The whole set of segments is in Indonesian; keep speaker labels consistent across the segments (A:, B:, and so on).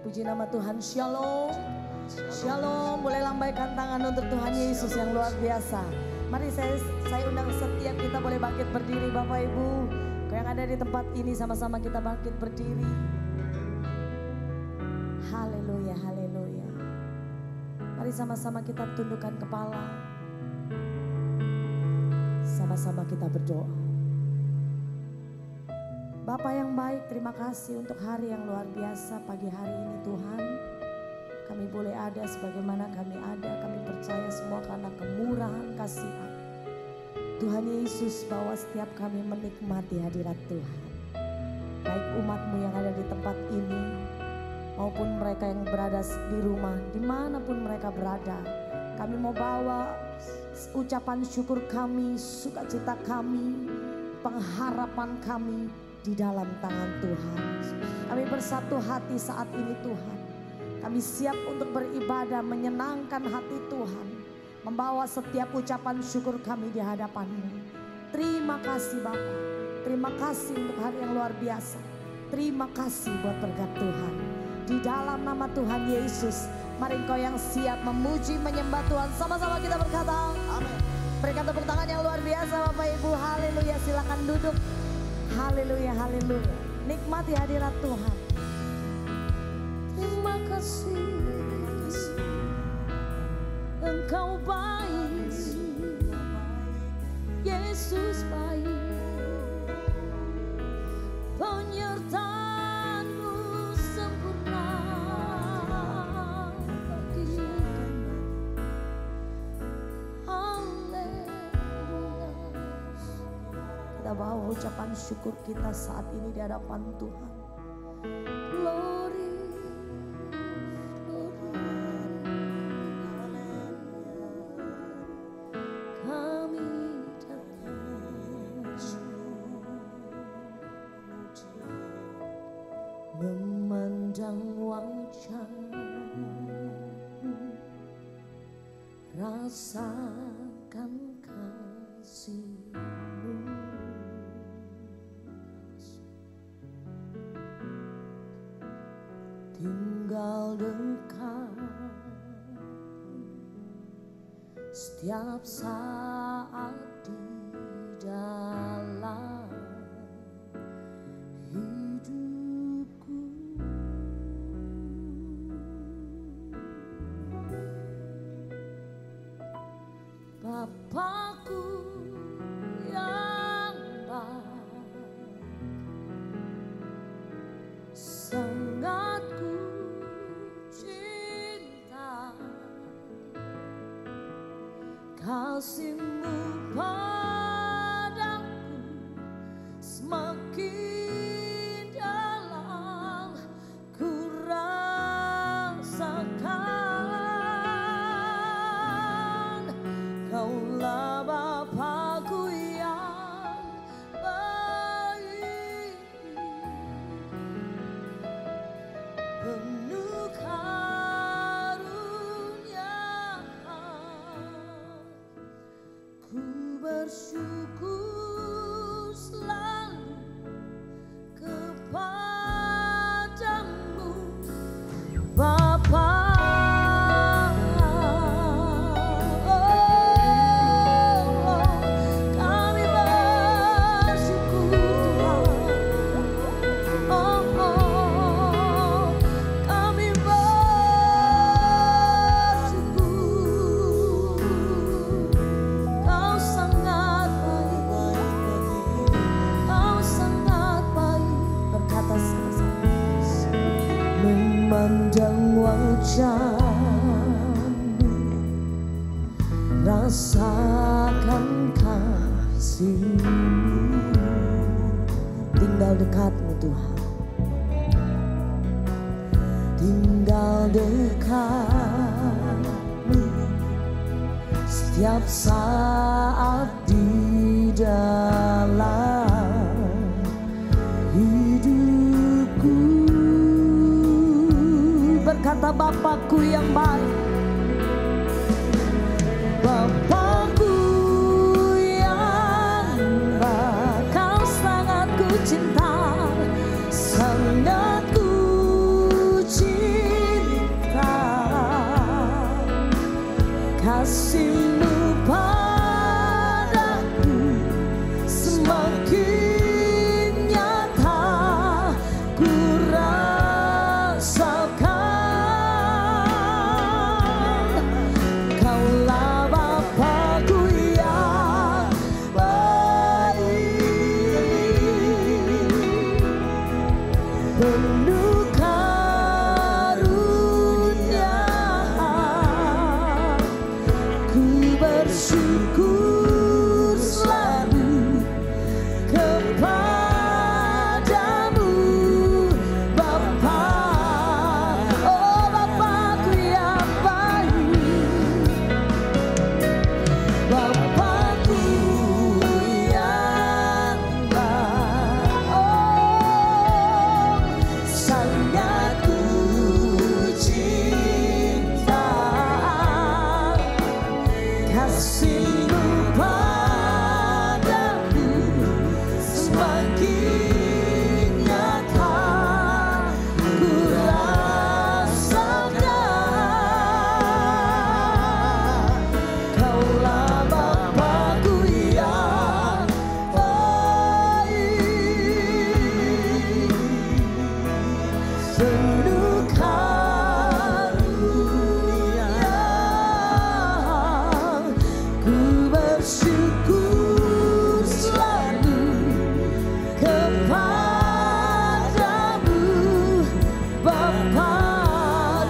A: Puji nama Tuhan. Shalom. Shalom. Boleh lambaikan tangan untuk Tuhan Yesus yang luar biasa. Mari saya undang setiap kita boleh bangkit berdiri Bapak Ibu. Yang ada di tempat ini sama-sama kita bangkit berdiri. Haleluya, haleluya. Mari sama-sama kita tundukkan kepala. Sama-sama kita berdoa. Bapa yang baik, terima kasih untuk hari yang luar biasa pagi hari ini Tuhan. Kami boleh ada sebagaimana kami ada, kami percaya semua karena kemurahan kasih-Mu. Tuhan Yesus, bahwa setiap kami menikmati hadirat Tuhan. Baik umat-Mu yang ada di tempat ini, maupun mereka yang berada di rumah, dimanapun mereka berada. Kami mau bawa ucapan syukur kami, sukacita kami, pengharapan kami di dalam tangan Tuhan. Kami bersatu hati saat ini Tuhan. Kami siap untuk beribadah, menyenangkan hati Tuhan. Membawa setiap ucapan syukur kami di hadapan-Mu. Terima kasih Bapa. Terima kasih untuk hari yang luar biasa. Terima kasih buat berkat Tuhan. Di dalam nama Tuhan Yesus, mari engkau yang siap memuji, menyembah Tuhan. Sama-sama kita berkata, amin. Berikan tepuk tangan yang luar biasa Bapak Ibu. Haleluya, silakan duduk. Haleluya, haleluya. Nikmati hadirat Tuhan. Terima kasih, Engkau baik, Yesus baik, penyertaan-Mu sempurna bagi kami. Haleluya. Kita bawa ucapan syukur kita saat ini di hadapan Tuhan. Glory, memandang wajah-Mu, rasakan kasih-Mu, tinggal dekat setiap saat di dalam hidupku. Bapakku yang baik, sangat ku cinta, kasih-Mu padaku semakin dalam ku rasakan. Kaulah Bapakku yang baik, penuh karunia. Ku bersyukur selalu kepadamu Bapa. Kami bersyukur Tuhan. Kami bersyukur. Kau sangat baik, Kau sangat baik. Berkata sama-sama, memandang wajah-Mu, rasakan kasih-Mu, tinggal dekat-Mu Tuhan, tinggal dekat-Mu setiap saat di dalam hidupku. Berkata Bapakku yang baik, Bapakku yang baik, Kau sangat ku cinta, sangat ku cinta. kasih-Mu padaku semakin nyata ku rasakan. Kaulah Bapa-Ku yang baik, penuh karunia. Ku bersyukur selalu kepadamu Bapa. Oh Bapa-Ku yang baik, Bapa-Ku yang baik. Oh sangat ku cinta kasih-Mu padaku semakin nyata ku rasakan. Kaulah Bapa-Ku yang baik, penuh karunia. Ku bersyukur selalu kepadamu Bapa.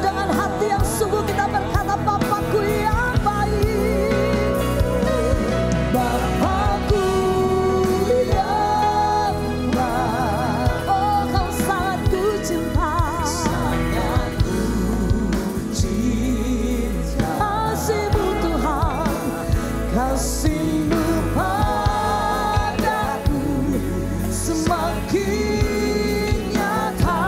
A: Dengan hati yang sungguh kita berkata, Bapa-Ku yang baik, Bapa-Ku yang baik. Oh Kau sangat ku cinta, sangat ku cinta. Kasih-Mu Tuhan, kasih-Mu padaku semakin nyata.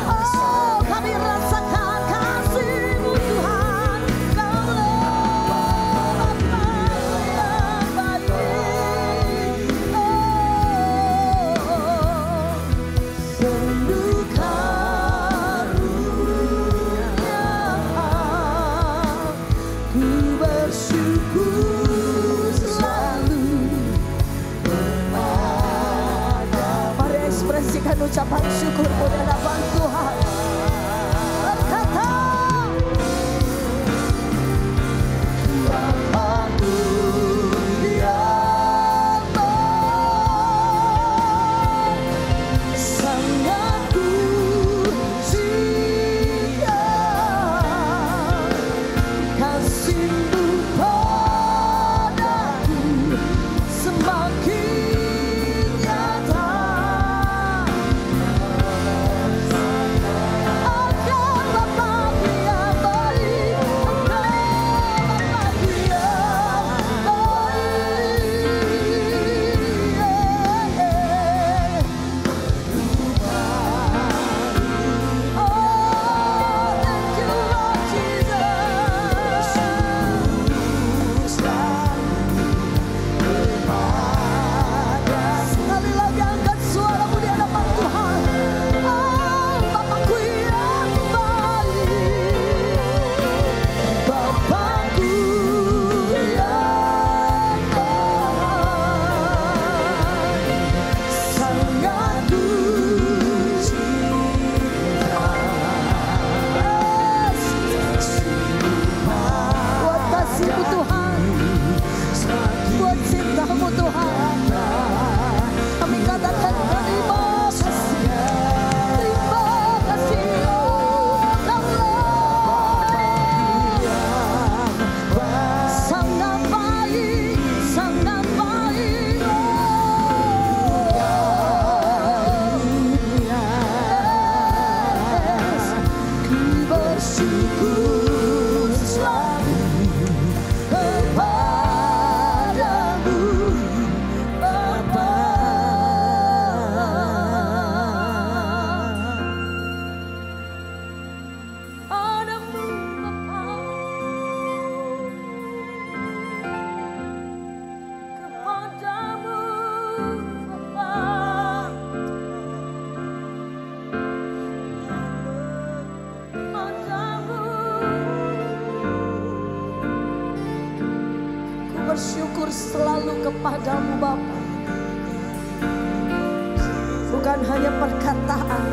A: Oh kami rasakan kasih-Mu Tuhan. Kaulah Bapa-Ku yang baik, penuh karunia. Ku bersyukur selalu kepada. Mari ekspresikan ucapan syukurmu di hadapan Tuhan. Berkata, Bapa-Ku yang baik, sangat ku cinta kasih-Mu padaku semakin nyata. Engkau Bapa-Ku yang baik, Engkau Bapa-Ku yang baik. Oh thank you Lord Jesus. Sekali lagi angkat suaramu di hadapan Tuhan. Oh Bapa-Ku yang baik, Bapa-Ku yang baik, sangat ku cinta. Buat kasih-Mu Tuhan, buat cinta-Mu Tuhan, kami katakan terima kasih, terima kasih. Oh Kaulah sangat baik, sangat baik. Yes. Ku bersyukur selalu kepadamu Bapa. Padamu Bapa, kepadamu Bapa, padamu bersyukur selalu kepadamu Bapa. Bukan hanya perkataan,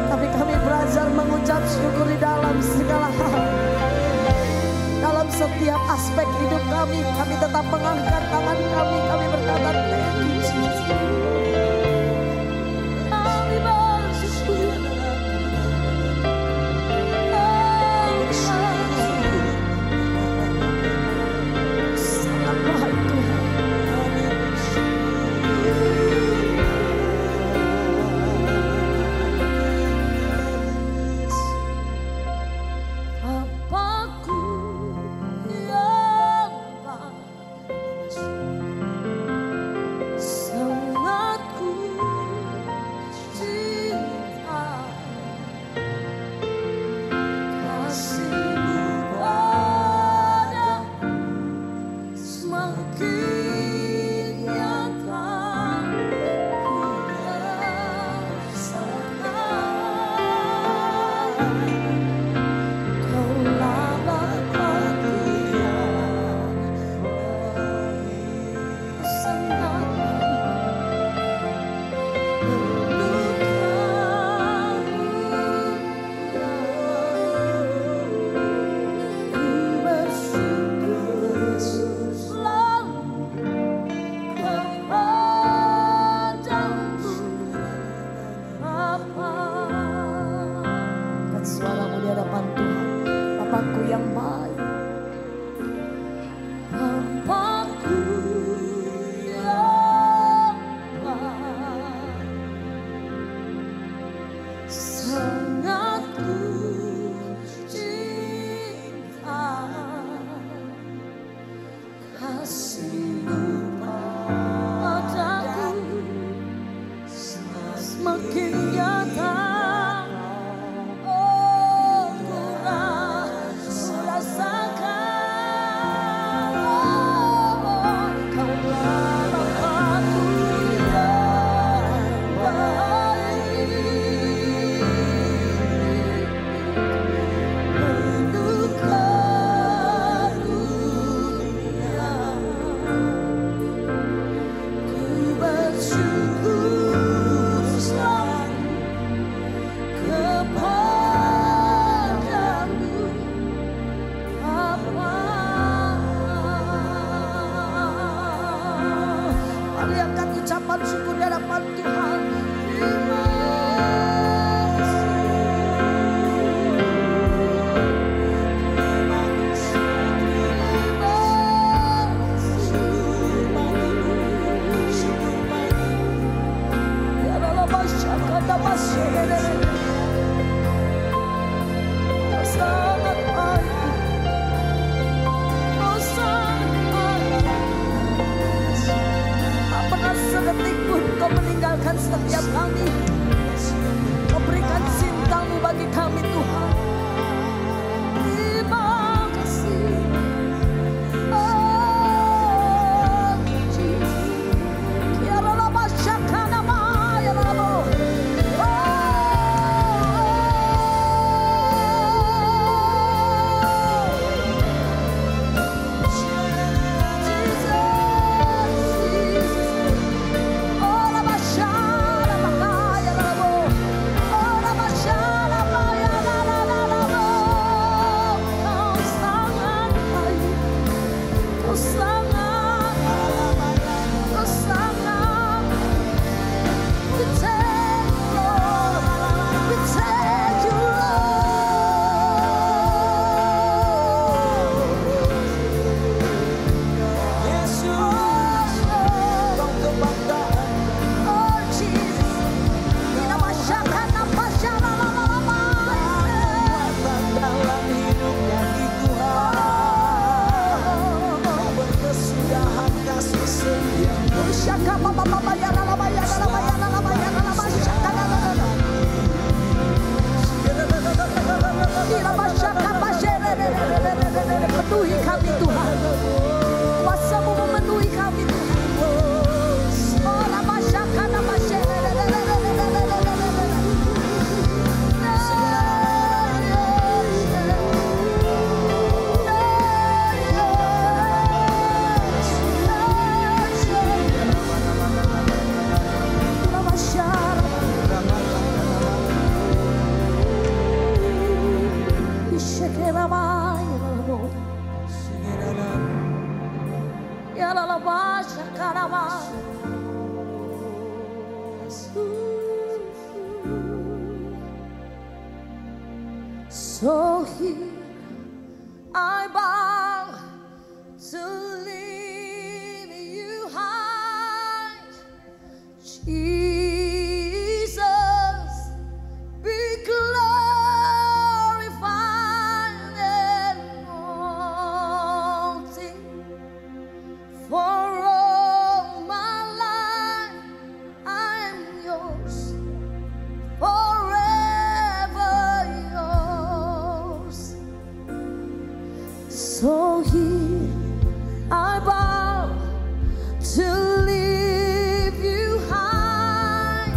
A: tapi kami belajar mengucap syukur di dalam segala hal. Dalam setiap aspek hidup kami tetap mengangkat tangan kami berkata thank you Jesus. Kami bersyukur. Sangat baik Tuhan. Setiap kami memberikan cinta-Mu bagi kami Tuhan. Terima kasih. Oh Jesus. Ya Allah masyakana ya Allah. So here I bow to leave you high, Jesus, be glorified and mounting. For all my life I am yours, forever yours. So here I bow to leave you high,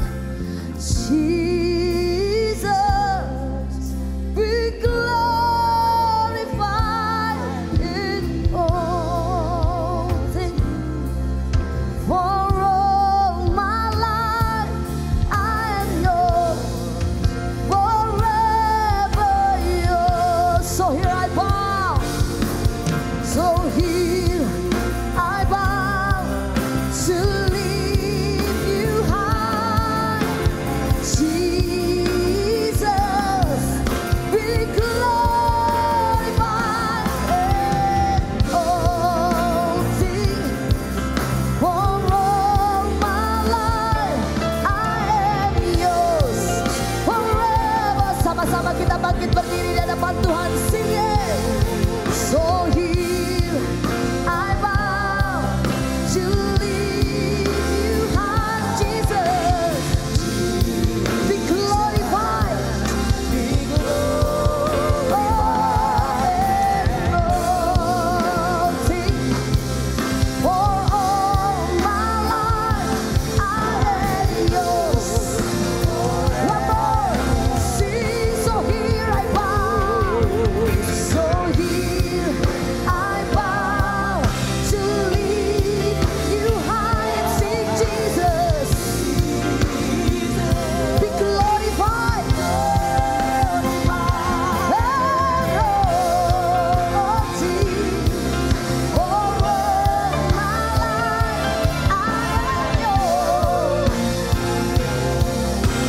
A: Jesus, be glorified in all things. For all my life I am yours, forever yours. So here I bow. So here I bow to leave you high, Jesus, be glorified in all things. For all my life I am yours, forever. Sama-sama kita bangkit berdiri di hadapan Tuhan, sing it. So here I bow to leave you high, Jesus, be glorified, be glorified in all things. For all my life I am yours. One more, sing. So here I bow. So here I bow to leave you high and sing, Jesus, be glorified and royalty. For all my life I am yours.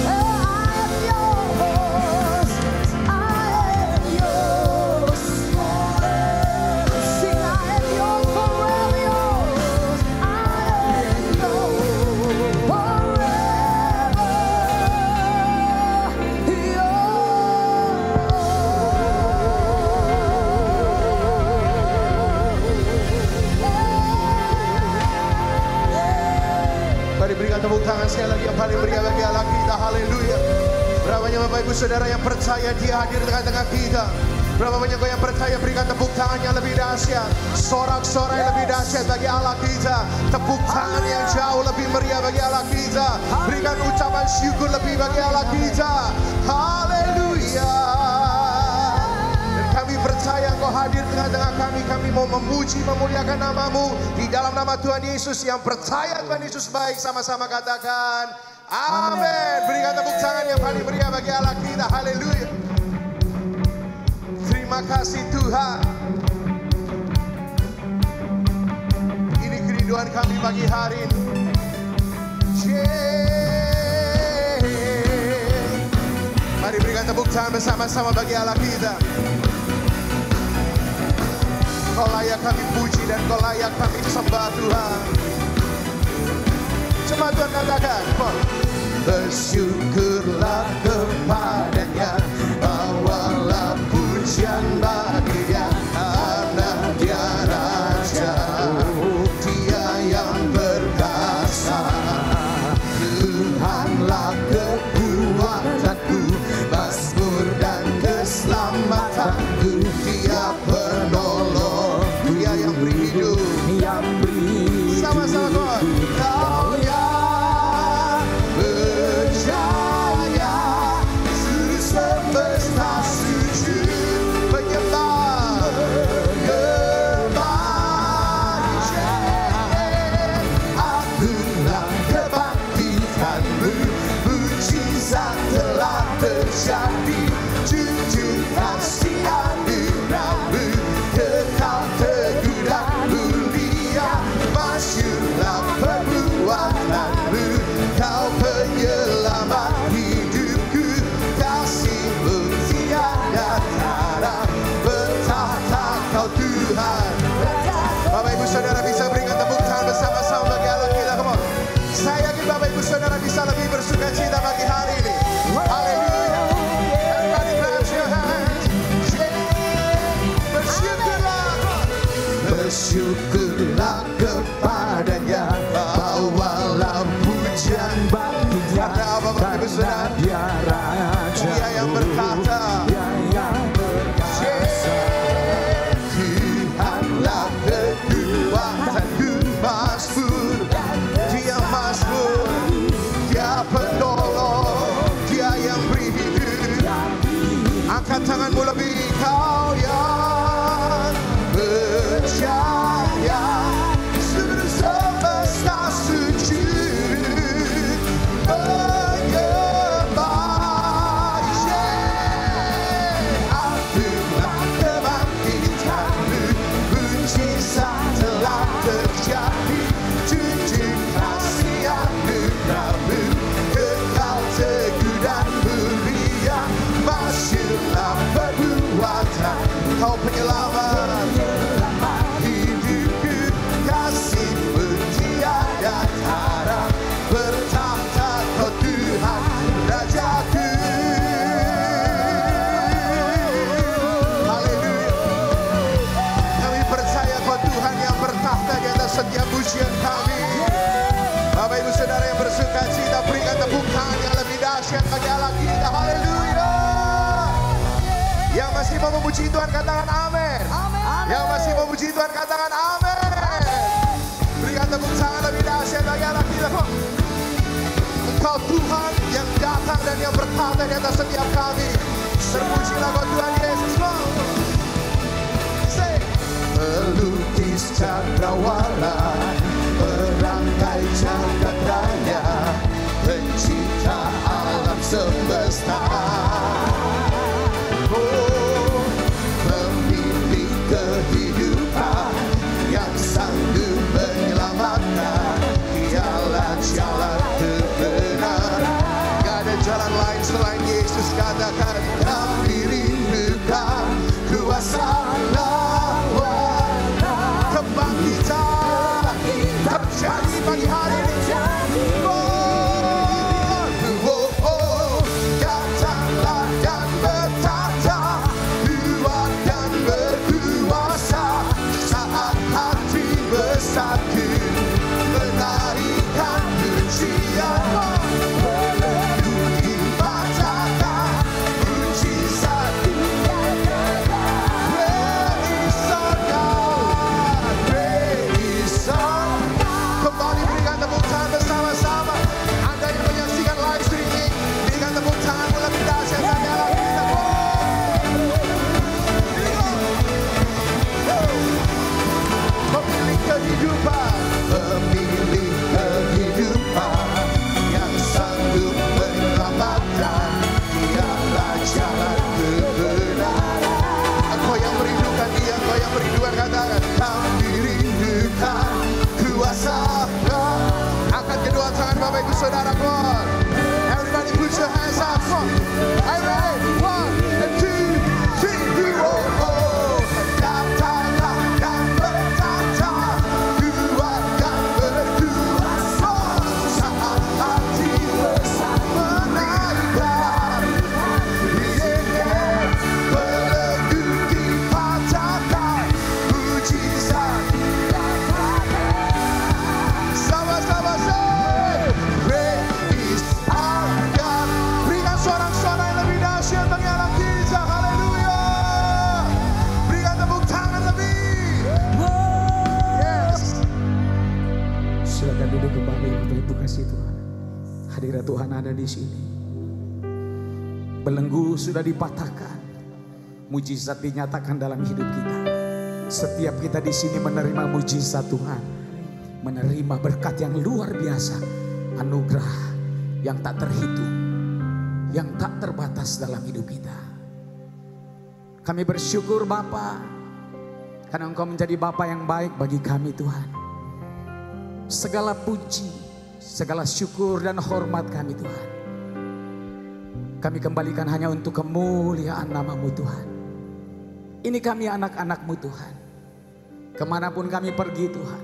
A: I am yours. I am yours. Sing, I am yours, forever yours. I am yours, forever yours.
B: Mari berikan tepuk tangan sekali lagi yang paling meriah bagi Allah kita. Haleluya. Berapa banyak Bapak Ibu Saudara yang percaya Dia hadir di tengah-tengah kita? Berapa banyak kau yang percaya? Berikan tepuk tangan yang lebih dahsyat, sorak-sorai yang lebih dahsyat bagi Allah kita. Tepuk tangan yang jauh lebih meriah bagi Allah kita. Berikan ucapan syukur lebih bagi Allah kita. Haleluya. Dan kami percaya Engkau hadir tengah-tengah kami. Kami mau memuji, memuliakan nama-Mu di dalam nama Tuhan Yesus. Yang percaya Tuhan Yesus baik, sama-sama katakan amin. Berikan tepuk tangan yang paling meriah bagi Allah kita. Haleluya. Terima kasih Tuhan. Ini kerinduan kami pagi hari ini. Mari berikan tepuk tangan bersama-sama bagi Allah kita. Kau layak kami puji dan Kau layak kami sembah Tuhan. Cuma Tuhan katakan, bersyukurlah kepadanya, bawalah pujian bagi Dia, karena Dia Raja, Dia yang berkuasa. Tuhanlah kekuatanku, mazmur dan keselamatanku. Dia penolong, Dia yang beri hidup, sama-sama Kau yang berjaya, seluruh semesta sujud menyembah. Akulah kebangkitanmu, mujizat telah terjadi, jujur kasih anugerahmu. bersyukurlah kepadanya, bawalah pujian baginya, karena dia raja, dia yang berkata, dia yang berkasa. Tuhanlah kekuatanku, Mazmur, dia Mazmur, dia penolong, dia yang beri hidup. Angkat tanganmu lebih, kau yang percaya seluruh semesta sujud menyembah. Akulah kebangkitanmu, mujizat telah terjadi, junjung kasih anugerahmu kekal teguh dan mulia. Masyurlah perbuatan Kau penyelamat hidupku, kasih-Mu tiada tara, bertahta Kau Tuhan Rajaku. Haleluya. Kami percaya Kau Tuhan yang bertahta di atas setiap pujian kami. Bapak Ibu Saudara yang bersuka cita, berikan tepuk tangan yang lebih dahsyat bagi Allah kita. Haleluya. Yang masih mau memuji Tuhan katakan amin. Yang masih mau memuji Tuhan katakan amin. Berikan tepuk tangan lebih dahsyat bagi Allah kita. Engkau Tuhan yang datang dan yang bertahta di atas setiap kami. Terpujilah Kau Tuhan Yesus. Melukis cakrawala, merangkai jagat raya, pencipta alam semesta. Memilih kehidupan yang sanggup menyelamatkan, dialah jalan kebenaran. Gak ada jalan lain selain Yesus. Katakan, kami rindukan kuasa lawan, kebangkitan terjadi pagi hari ini. Datanglah dan bertahta, kuat dan berkuasa, saat hati bersatu menarikan pujian. Memenuhi katakan mujizat, praise our God, praise our God. Kembali berikan tepuk tangan bersama-sama. Anda yang menyaksikan live streaming, berikan tepuk tanganmu lebih dahsyat bagi Allah kita. Memilih kehidupan, memilih kehidupan yang sanggup menyelamatkan, dialah jalan kebenaran. Engkau yang merindukan Dia, engkau yang merindukan, katakan, kami rindukan kuasa. Angkat kedua tangan Bapak Ibu Saudara, come on. Everybody put your hands up, come on. Are you ready? 1 and 2, 3, oh, oh. Datanglah dan bertahta, kuat dan berkuasa, saat hati bersama menaikkan. Meleguti katakan mujizat. Sama-sama say, praise our God. Berikan sorak-sorai yang lebih dahsyat bagi Allah kita. Haleluya. Berikan tepuk tangan lebih. Yes.
C: Silakan duduk kembali Bapak Ibu kasih Tuhan. Hadirat Tuhan ada di sini. Belenggu sudah dipatahkan, mujizat dinyatakan dalam hidup kita. Setiap kita di sini menerima mujizat Tuhan, menerima berkat yang luar biasa, anugerah yang tak terhitung, yang tak terbatas dalam hidup kita. Kami bersyukur Bapa, karena Engkau menjadi Bapa yang baik bagi kami Tuhan. Segala puji, segala syukur dan hormat kami Tuhan, kami kembalikan hanya untuk kemuliaan nama-Mu Tuhan. Ini kami anak-anak-Mu Tuhan. Kemanapun kami pergi Tuhan,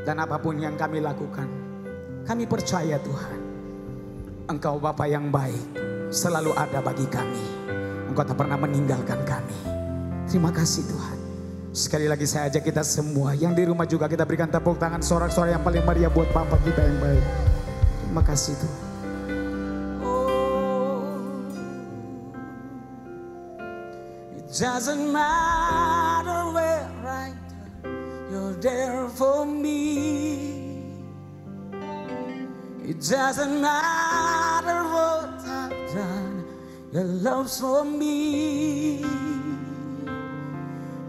C: dan apapun yang kami lakukan, kami percaya Tuhan, Engkau Bapa yang baik, selalu ada bagi kami. Engkau tak pernah meninggalkan kami. Terima kasih Tuhan. Sekali lagi saya ajak kita semua yang di rumah juga kita berikan tepuk tangan sorak-sorai yang paling meriah buat Bapa kita yang baik. Terima kasih Tuhan.
D: Doesn't matter where I turn, you're there for me. It doesn't matter what I've done, your love's for me.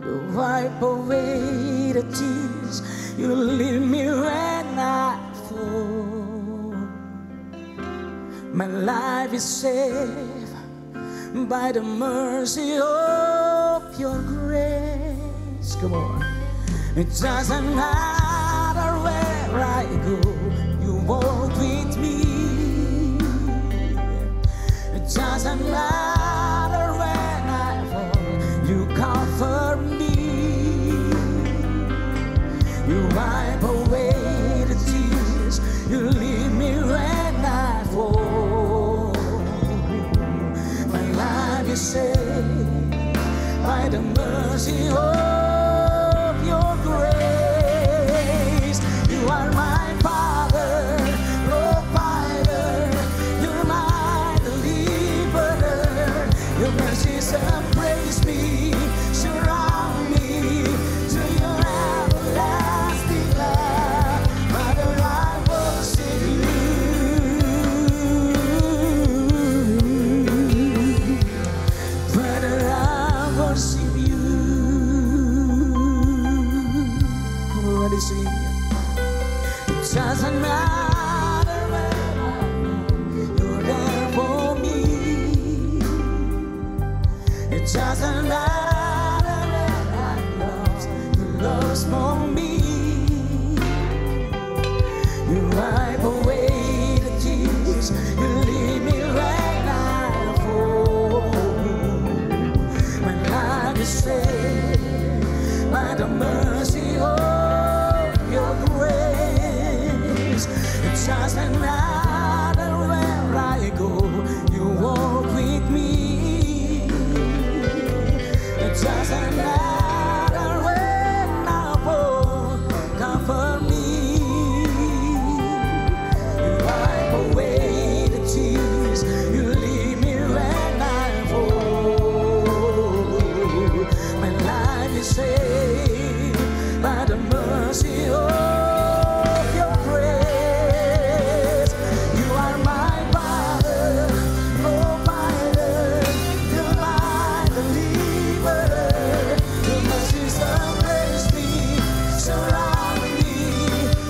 D: You wipe away the tears, you leave me when I fall. My life is saved by the mercy of your grace. Come on. It doesn't matter where I go, you walk with me. It doesn't matter when I fall, you comfort me. You wipe away the tears, you leave me when I fall. Saved by the mercy of your grace. You are my Father, provider. You're my deliverer. Your mercies embrace me, surround me to your everlasting love. Father, I worship you. It doesn't matter where I am, you're there for me. It doesn't matter where I lost, your love's for me. You wipe away the tears, you leave me when I fall. My life is saved by the mercy of your grace. It doesn't matter where I go, you walk with me. It doesn't matter when I fall, comfort me. You wipe away the tears, you leave me when I fall. My life is saved by the mercy of your grace. You are my Father, provider. You're my deliverer. Your mercies embrace me, surround me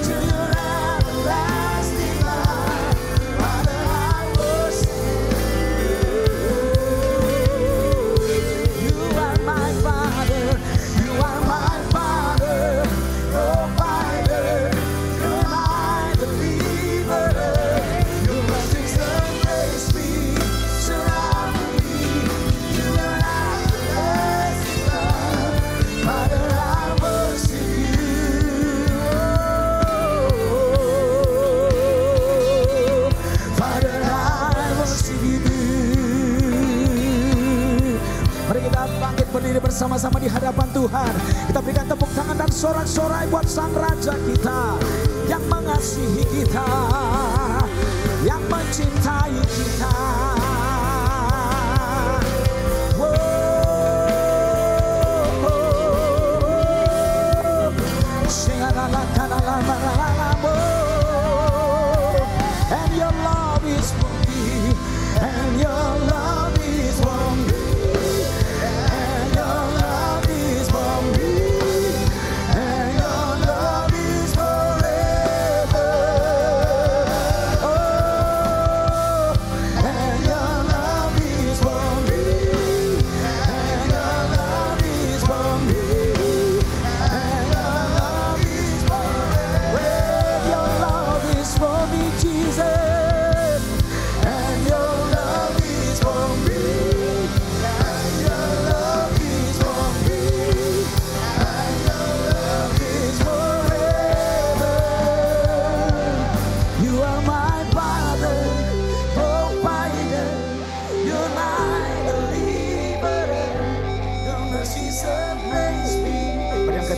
D: to your everlasting love. Father, I worship you. You are my Father. You are my Father, provider. You're my deliverer. Your mercies embrace me, surround me to your everlasting love. Father, I worship you. Father, I worship you. Mari kita bangkit berdiri bersama-sama di hadapan Tuhan. Kita berikan tepuk tangan dan sorak-sorai buat Sang Raja kita yang mengasihi kita, yang mencintai kita. And your love is for me, and your love is for me. And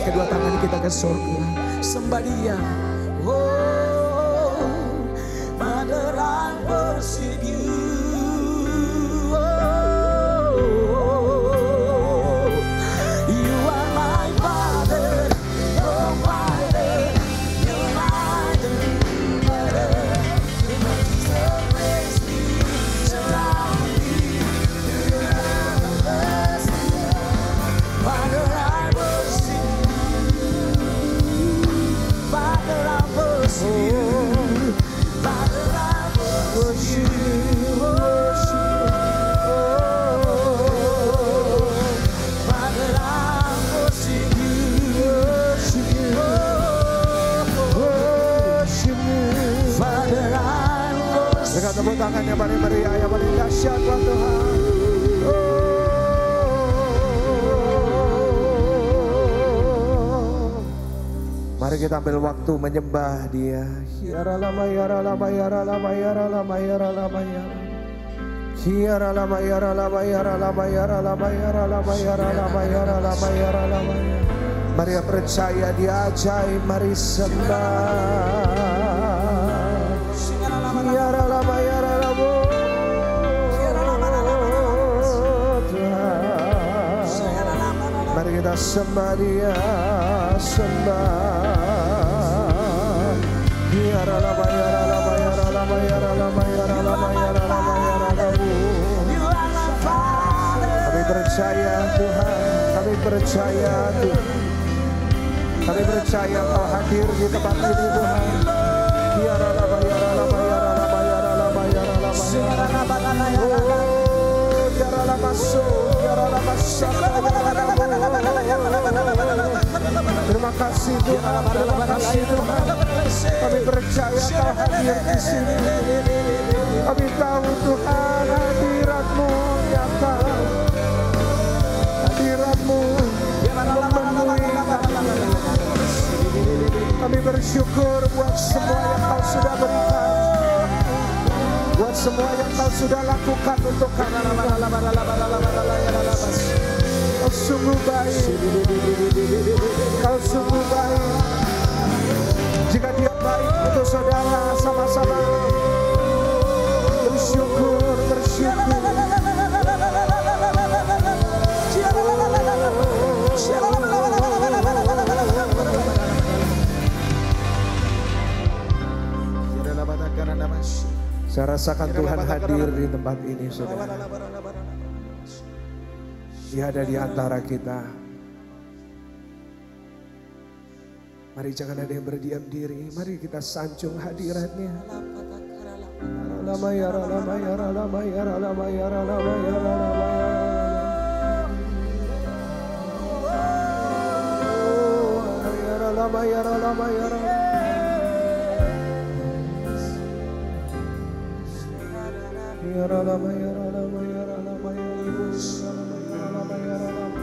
D: kedua tangan kita ke surga. Sembah Dia. Oh, Father, I worship you.
B: Tepuk tangan yang paling meriah, yang paling dahsyat buat Tuhan. Mari kita ambil waktu menyembah Dia. Yaralama yaralama yaralama yaralama yaralama yaralama yaralama yaralama yaralama yaralama yaralama yaralama yaralama. Mari percaya Dia ajaib, mari sembah. Yaralama yaralama Tuhan. Mari kita sembah Dia, sembah. Yaralama yaralama yaralama yaralama yaralama yaralama yaralama. Kami percaya Tuhan, kami percaya Tuhan. Kami percaya Kau hadir di tempat ini Tuhan. Yaralama yaralama yaralama yaralama yaralama. Oh, yaralama so, yaralama saka yaralama. Terima kasih Tuhan, terima kasih Tuhan. Kami percaya Kau hadir di sini. Kami tahu Tuhan hadirat-Mu nyata. Hadirat-Mu memenuhi kami. Kami bersyukur buat semua yang Kau sudah berikan, buat semua yang Kau sudah lakukan untuk kami. Kau sungguh baik, Kau sungguh baik. Jika Dia baik untuk saudara, sama-sama bersyukur, bersyukur. Saya rasakan Tuhan hadir di tempat ini, saudara. Dia ada di antara kita. Mari jangan ada yang berdiam diri. Mari kita sanjung hadiratnya. Lama ya lama ya lama ya lama ya lama ya lama. Lama ya lama ya lama. Ya lama ya lama ya lama ya lama ya lama.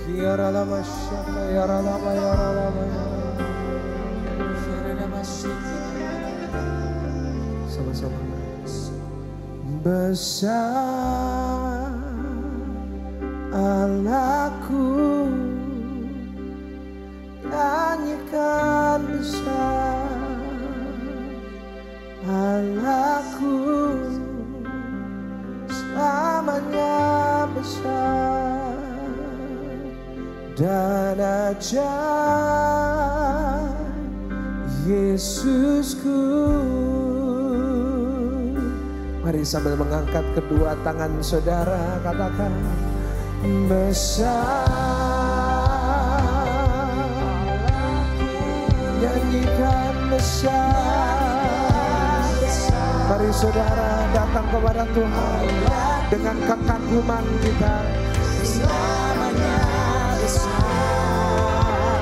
B: Ya lama syakla ya lama ya lama ya. Sama-sama. Besar Allahku, nyanyikan besar Allahku, selamanya besar dan ajaib Yesusku. Mari sambil mengangkat kedua tangan saudara, katakan besar, nyanyikan besar. Mari saudara datang kepada Tuhan dengan kekaguman kita. Selamanya besar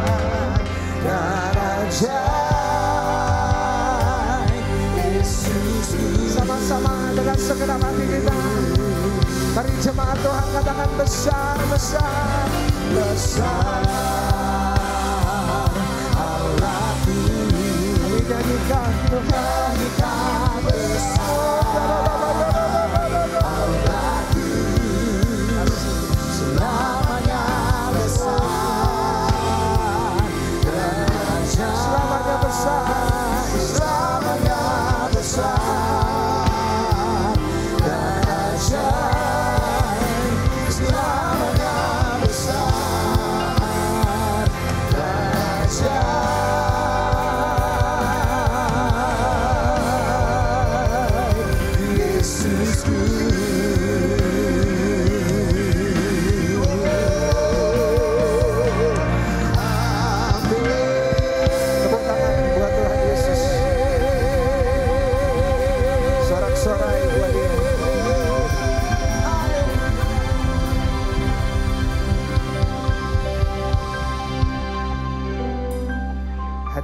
B: dan ajaib Yesus. Sama-sama dengan segenap hati kita. Mari jemaat Tuhan katakan besar, besar, besar Allahku. Kami nyanyikan Tuhan, nyanyikan besar Allahku, selamanya besar.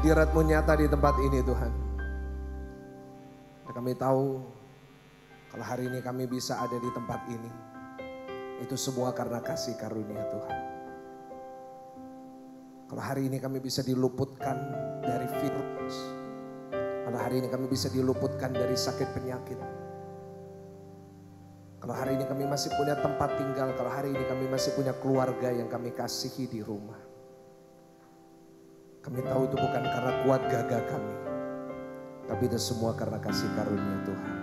E: hadirat-Mu nyata di tempat ini Tuhan. Dan kami tahu kalau hari ini kami bisa ada di tempat ini, itu semua karena kasih karunia Tuhan. Kalau hari ini kami bisa diluputkan dari virus, kalau hari ini kami bisa diluputkan dari sakit penyakit, kalau hari ini kami masih punya tempat tinggal, kalau hari ini kami masih punya keluarga yang kami kasihi di rumah, kami tahu itu bukan karena kuat gagah kami, tapi itu semua karena kasih karunia Tuhan.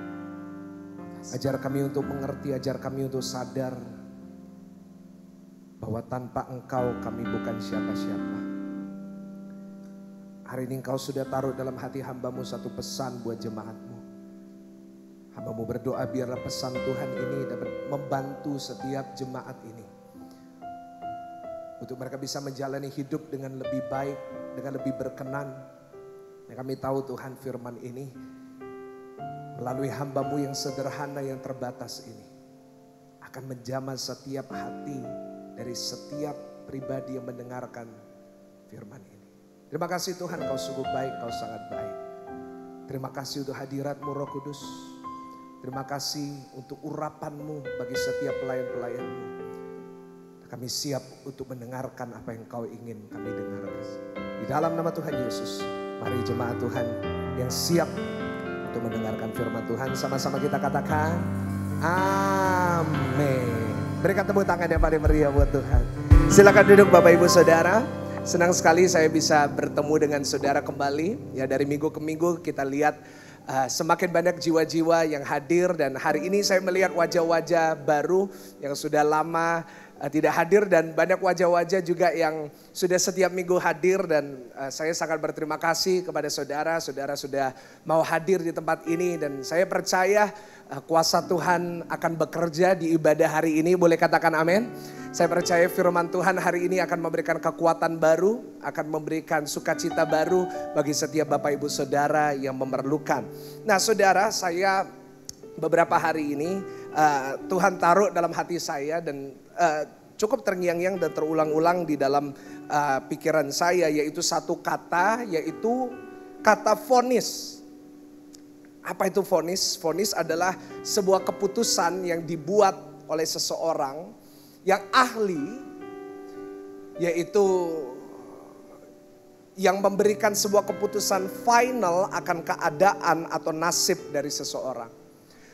E: Ajar kami untuk mengerti, ajar kami untuk sadar bahwa tanpa Engkau kami bukan siapa-siapa. Hari ini Engkau sudah taruh dalam hati hamba-Mu satu pesan buat jemaat-Mu. Hamba-Mu berdoa biarlah pesan Tuhan ini dapat membantu setiap jemaat ini, untuk mereka bisa menjalani hidup dengan lebih baik, dengan lebih berkenan. Dan kami tahu Tuhan firman ini melalui hamba-Mu yang sederhana yang terbatas ini akan menjamah setiap hati dari setiap pribadi yang mendengarkan firman ini. Terima kasih Tuhan, Kau sungguh baik, Kau sangat baik. Terima kasih untuk hadirat-Mu Roh Kudus. Terima kasih untuk urapan-Mu bagi setiap pelayan-pelayan-Mu. Kami siap untuk mendengarkan apa yang Kau ingin kami dengarkan. Di dalam nama Tuhan Yesus, mari jemaat Tuhan yang siap untuk mendengarkan firman Tuhan, sama-sama kita katakan amin. Berikan tepuk tangan yang paling meriah buat Tuhan. Silakan duduk Bapak Ibu Saudara. Senang sekali saya bisa bertemu dengan saudara kembali. Ya, dari minggu ke minggu kita lihat semakin banyak jiwa-jiwa yang hadir, dan hari ini saya melihat wajah-wajah baru yang sudah lama tidak hadir, dan banyak wajah-wajah juga yang sudah setiap minggu hadir, dan saya sangat berterima kasih kepada saudara sudah mau hadir di tempat ini, dan saya percaya kuasa Tuhan akan bekerja di ibadah hari ini. Boleh katakan amin. Saya percaya firman Tuhan hari ini akan memberikan kekuatan baru, akan memberikan sukacita baru bagi setiap Bapak Ibu Saudara yang memerlukan. Nah saudara, saya beberapa hari ini Tuhan taruh dalam hati saya, dan cukup terngiang-ngiang dan terulang-ulang di dalam pikiran saya, yaitu satu kata, yaitu kata vonis. Apa itu vonis? Vonis adalah sebuah keputusan yang dibuat oleh seseorang yang ahli, yaitu yang memberikan sebuah keputusan final akan keadaan atau nasib dari seseorang.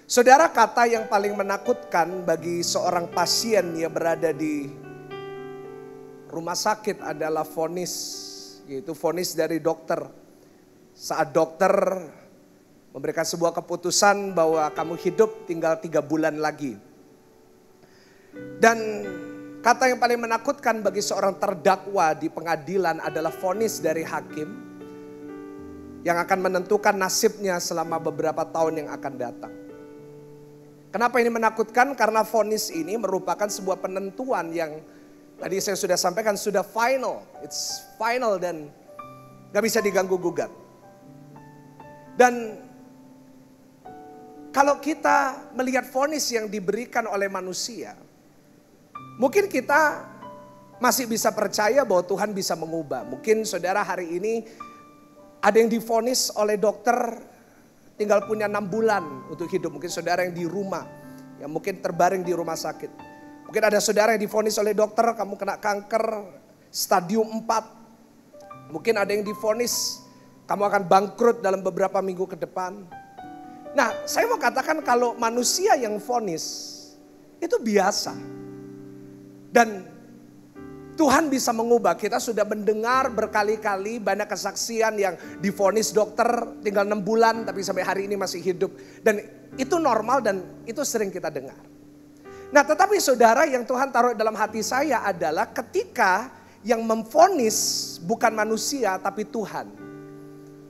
E: Saudara, kata yang paling menakutkan bagi seorang pasien yang berada di rumah sakit adalah vonis, yaitu vonis dari dokter. Saat dokter memberikan sebuah keputusan bahwa kamu hidup tinggal 3 bulan lagi. Dan kata yang paling menakutkan bagi seorang terdakwa di pengadilan adalah vonis dari hakim yang akan menentukan nasibnya selama beberapa tahun yang akan datang. Kenapa ini menakutkan? Karena vonis ini merupakan sebuah penentuan yang tadi saya sudah sampaikan, sudah final. It's final dan gak bisa diganggu gugat. Dan kalau kita melihat vonis yang diberikan oleh manusia, mungkin kita masih bisa percaya bahwa Tuhan bisa mengubah. Mungkin saudara hari ini ada yang divonis oleh dokter tinggal punya 6 bulan untuk hidup. Mungkin saudara yang di rumah, yang mungkin terbaring di rumah sakit. Mungkin ada saudara yang divonis oleh dokter, kamu kena kanker stadium 4. Mungkin ada yang divonis, kamu akan bangkrut dalam beberapa minggu ke depan. Nah, saya mau katakan kalau manusia yang vonis itu biasa. Dan Tuhan bisa mengubah. Kita sudah mendengar berkali-kali banyak kesaksian yang divonis dokter tinggal 6 bulan tapi sampai hari ini masih hidup. Dan itu normal dan itu sering kita dengar. Nah, tetapi saudara, yang Tuhan taruh dalam hati saya adalah ketika yang memvonis bukan manusia tapi Tuhan.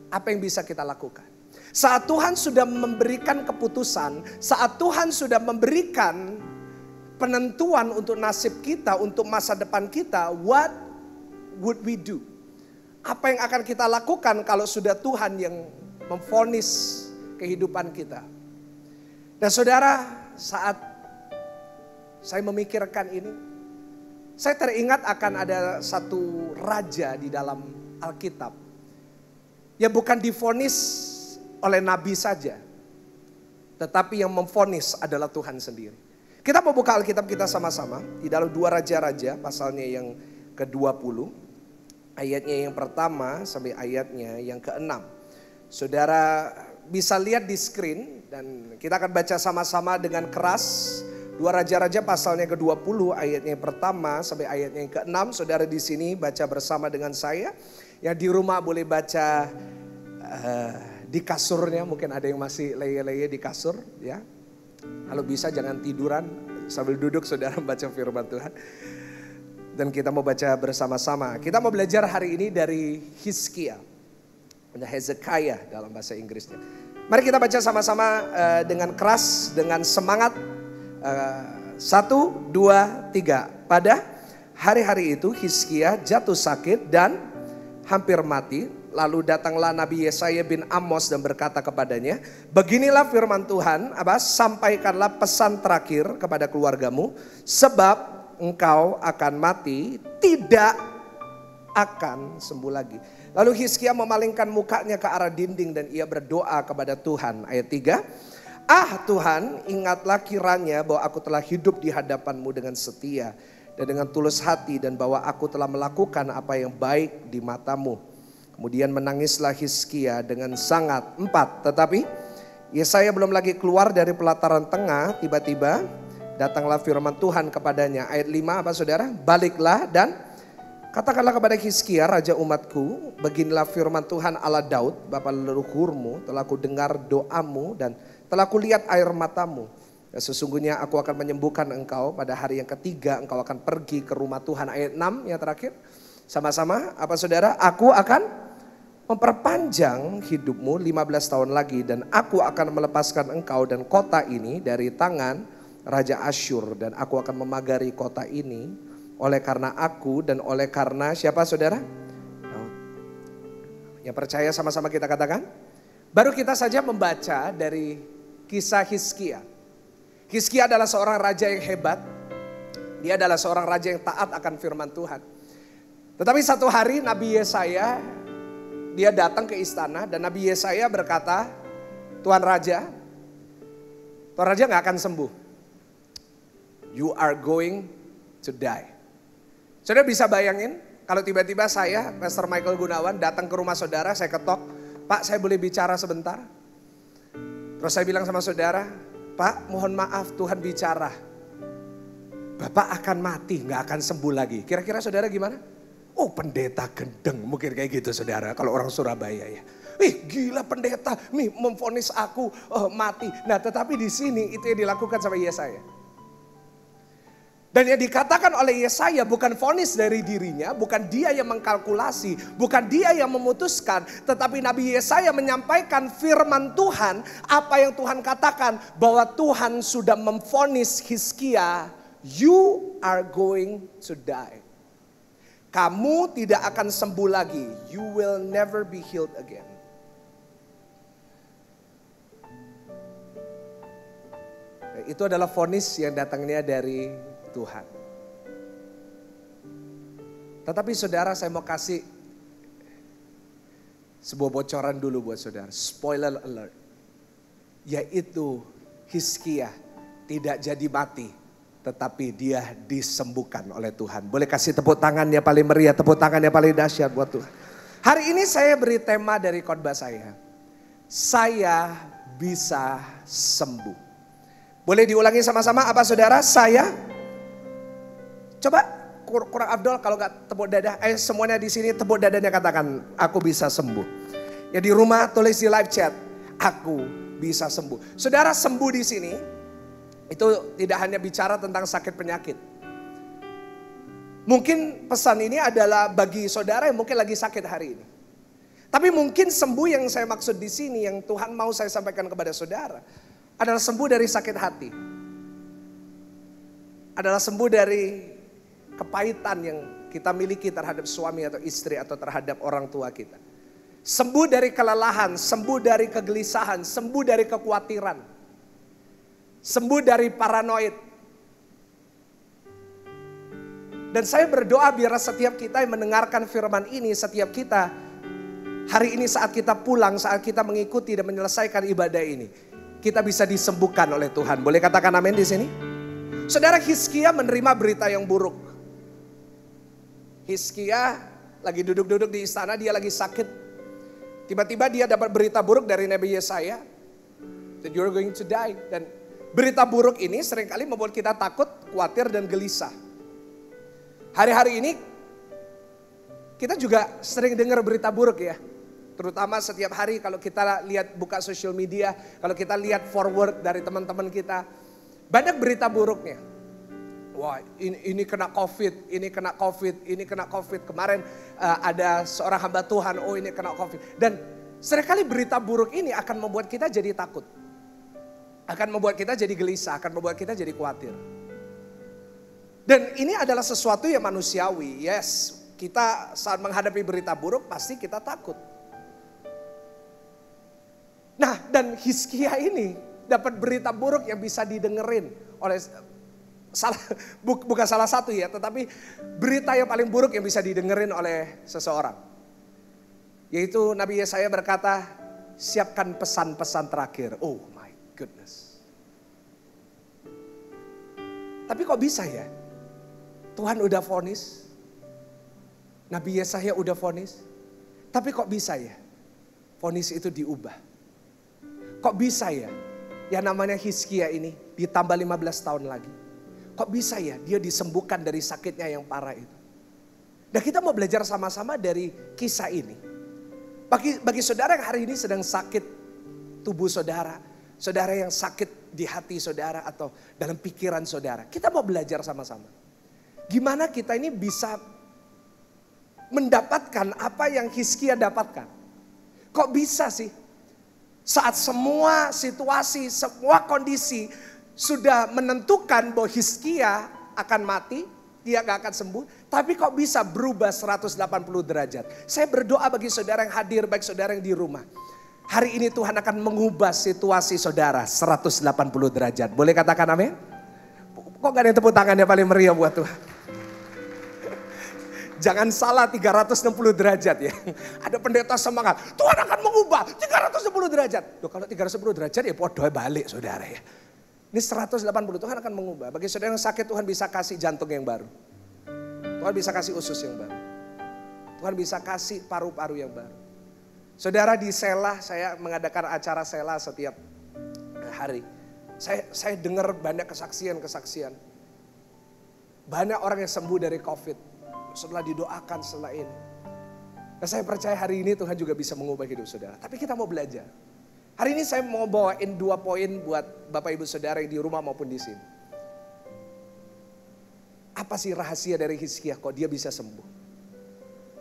E: Apa yang bisa kita lakukan? Saat Tuhan sudah memberikan keputusan, saat Tuhan sudah memberikan penentuan untuk nasib kita, untuk masa depan kita, what would we do? Apa yang akan kita lakukan kalau sudah Tuhan yang memvonis kehidupan kita? Dan saudara, saat saya memikirkan ini, saya teringat akan ada satu raja di dalam Alkitab yang bukan divonis oleh nabi saja, tetapi yang memvonis adalah Tuhan sendiri. Kita mau buka Alkitab kita sama-sama di dalam 2 Raja-Raja pasalnya yang ke-20. Ayatnya yang pertama sampai ayatnya yang ke-6. Saudara bisa lihat di screen dan kita akan baca sama-sama dengan keras. 2 Raja-Raja pasalnya ke-20 ayatnya yang pertama sampai ayatnya yang ke-6. Saudara di sini baca bersama dengan saya. Yang di rumah boleh baca di kasurnya, mungkin ada yang masih leye-leye di kasur ya. Kalau bisa jangan tiduran, sambil duduk saudara baca firman Tuhan. Dan kita mau baca bersama-sama. Kita mau belajar hari ini dari Hizkia, Hezekiah dalam bahasa Inggrisnya. Mari kita baca sama-sama dengan keras, dengan semangat. 1, 2, 3. Pada hari-hari itu Hizkia jatuh sakit dan hampir mati. Lalu datanglah Nabi Yesaya bin Amos dan berkata kepadanya, beginilah firman Tuhan, sampaikanlah pesan terakhir kepada keluargamu, sebab engkau akan mati, tidak akan sembuh lagi. Lalu Hizkia memalingkan mukanya ke arah dinding dan ia berdoa kepada Tuhan. Ayat 3, ah Tuhan, ingatlah kiranya bahwa aku telah hidup di hadapanmu dengan setia dan dengan tulus hati, dan bahwa aku telah melakukan apa yang baik di matamu. Kemudian menangislah Hizkia dengan sangat. 4. Tetapi Yesaya belum lagi keluar dari pelataran tengah, tiba-tiba datanglah firman Tuhan kepadanya. Ayat 5 apa saudara? Baliklah dan katakanlah kepada Hizkia raja umatku, beginilah firman Tuhan Allah Daud, bapa leluhurmu, telah ku dengar doamu dan telah ku lihat air matamu. Ya, sesungguhnya aku akan menyembuhkan engkau, pada hari yang ketiga engkau akan pergi ke rumah Tuhan. Ayat 6 yang terakhir. Sama-sama apa saudara? Aku akan memperpanjang hidupmu 15 tahun lagi, dan aku akan melepaskan engkau dan kota ini dari tangan Raja Asyur, dan aku akan memagari kota ini oleh karena aku dan oleh karena siapa saudara? Yang percaya sama-sama kita katakan. Baru kita saja membaca dari kisah Hizkia. Hizkia adalah seorang raja yang hebat. Dia adalah seorang raja yang taat akan firman Tuhan. Tetapi satu hari Nabi Yesaya, dia datang ke istana dan Nabi Yesaya berkata, Tuan Raja gak akan sembuh. You are going to die. Saudara bisa bayangin kalau tiba-tiba saya, Pastor Michael Gunawan, datang ke rumah saudara, saya ketok, Pak saya boleh bicara sebentar? Terus saya bilang sama saudara, Pak mohon maaf Tuhan bicara. Bapak akan mati, gak akan sembuh lagi. Kira-kira saudara gimana? Oh pendeta gendeng, mungkin kayak gitu saudara kalau orang Surabaya ya. Gila pendeta nih memvonis aku mati. Nah tetapi di sini itu yang dilakukan sama Yesaya. Dan yang dikatakan oleh Yesaya bukan vonis dari dirinya, bukan dia yang mengkalkulasi, bukan dia yang memutuskan. Tetapi Nabi Yesaya menyampaikan firman Tuhan, apa yang Tuhan katakan, bahwa Tuhan sudah memvonis Hizkia, you are going to die. Kamu tidak akan sembuh lagi. You will never be healed again. Nah, itu adalah vonis yang datangnya dari Tuhan. Tetapi saudara saya mau kasih sebuah bocoran dulu buat saudara. Spoiler alert. Yaitu Hizkia tidak jadi mati. Tetapi dia disembuhkan oleh Tuhan. Boleh kasih tepuk tangan yang paling meriah, tepuk tangan yang paling dahsyat buat Tuhan. Hari ini saya beri tema dari khotbah saya. Saya bisa sembuh. Boleh diulangi sama-sama apa saudara? Saya. Coba kurang afdol kalau gak tepuk dada. Semuanya di sini tepuk dadanya katakan, aku bisa sembuh. Ya di rumah tulis di live chat, aku bisa sembuh. Saudara sembuh di sini. Itu tidak hanya bicara tentang sakit penyakit. Mungkin pesan ini adalah bagi saudara yang mungkin lagi sakit hari ini. Tapi mungkin sembuh yang saya maksud di sini, yang Tuhan mau saya sampaikan kepada saudara, adalah sembuh dari sakit hati. Adalah sembuh dari kepahitan yang kita miliki terhadap suami atau istri atau terhadap orang tua kita. Sembuh dari kelelahan, sembuh dari kegelisahan, sembuh dari kekhawatiran. Sembuh dari paranoid. Dan saya berdoa biar setiap kita yang mendengarkan firman ini, setiap kita hari ini saat kita pulang, saat kita mengikuti dan menyelesaikan ibadah ini, kita bisa disembuhkan oleh Tuhan. Boleh katakan amin di sini? Saudara, Hizkia menerima berita yang buruk. Hizkia lagi duduk-duduk di istana, dia lagi sakit. Tiba-tiba dia dapat berita buruk dari Nabi Yesaya, that you're going to die. Dan berita buruk ini seringkali membuat kita takut, khawatir, dan gelisah. Hari-hari ini kita juga sering dengar berita buruk ya. Terutama setiap hari kalau kita lihat buka social media, kalau kita lihat forward dari teman-teman kita, banyak berita buruknya. Wah, ini kena COVID, ini kena COVID, ini kena COVID. Kemarin ada seorang hamba Tuhan, oh ini kena COVID. Dan seringkali berita buruk ini akan membuat kita jadi takut. Akan membuat kita jadi gelisah, akan membuat kita jadi khawatir. Dan ini adalah sesuatu yang manusiawi. Yes, kita saat menghadapi berita buruk pasti kita takut. Nah, dan Hizkia ini dapat berita buruk yang bisa didengerin oleh bukan salah satu ya, tetapi berita yang paling buruk yang bisa didengerin oleh seseorang. Yaitu Nabi Yesaya berkata, siapkan pesan-pesan terakhir. Oh my goodness. Tapi kok bisa ya? Tuhan udah vonis, Nabi Yesaya udah vonis, tapi kok bisa ya vonis itu diubah? Kok bisa ya yang namanya Hizkia ini ditambah 15 tahun lagi? Kok bisa ya dia disembuhkan dari sakitnya yang parah itu? Dan kita mau belajar sama-sama dari kisah ini. Bagi saudara yang hari ini sedang sakit tubuh saudara, saudara yang sakit di hati saudara atau dalam pikiran saudara, kita mau belajar sama-sama. Gimana kita ini bisa mendapatkan apa yang Hizkia dapatkan? Kok bisa sih saat semua situasi, semua kondisi sudah menentukan bahwa Hizkia akan mati, dia gak akan sembuh, tapi kok bisa berubah 180 derajat? Saya berdoa bagi saudara yang hadir, baik saudara yang di rumah. Hari ini Tuhan akan mengubah situasi saudara 180 derajat. Boleh katakan amin? Kok gak ada yang tepuk tangannya paling meriah buat Tuhan? Jangan salah 360 derajat ya. Ada pendeta semangat, Tuhan akan mengubah 360 derajat. Loh, kalau 360 derajat ya podo balik saudara ya. Ini 180, Tuhan akan mengubah. Bagi saudara yang sakit, Tuhan bisa kasih jantung yang baru. Tuhan bisa kasih usus yang baru. Tuhan bisa kasih paru-paru yang baru. Saudara di Sela, saya mengadakan acara Sela setiap hari. Saya dengar banyak kesaksian-kesaksian. Banyak orang yang sembuh dari COVID. Setelah didoakan setelah ini. Dan saya percaya hari ini Tuhan juga bisa mengubah hidup saudara. Tapi kita mau belajar. Hari ini saya mau bawain 2 poin buat Bapak Ibu Saudara yang di rumah maupun di sini. Apa sih rahasia dari Hizkia kok dia bisa sembuh?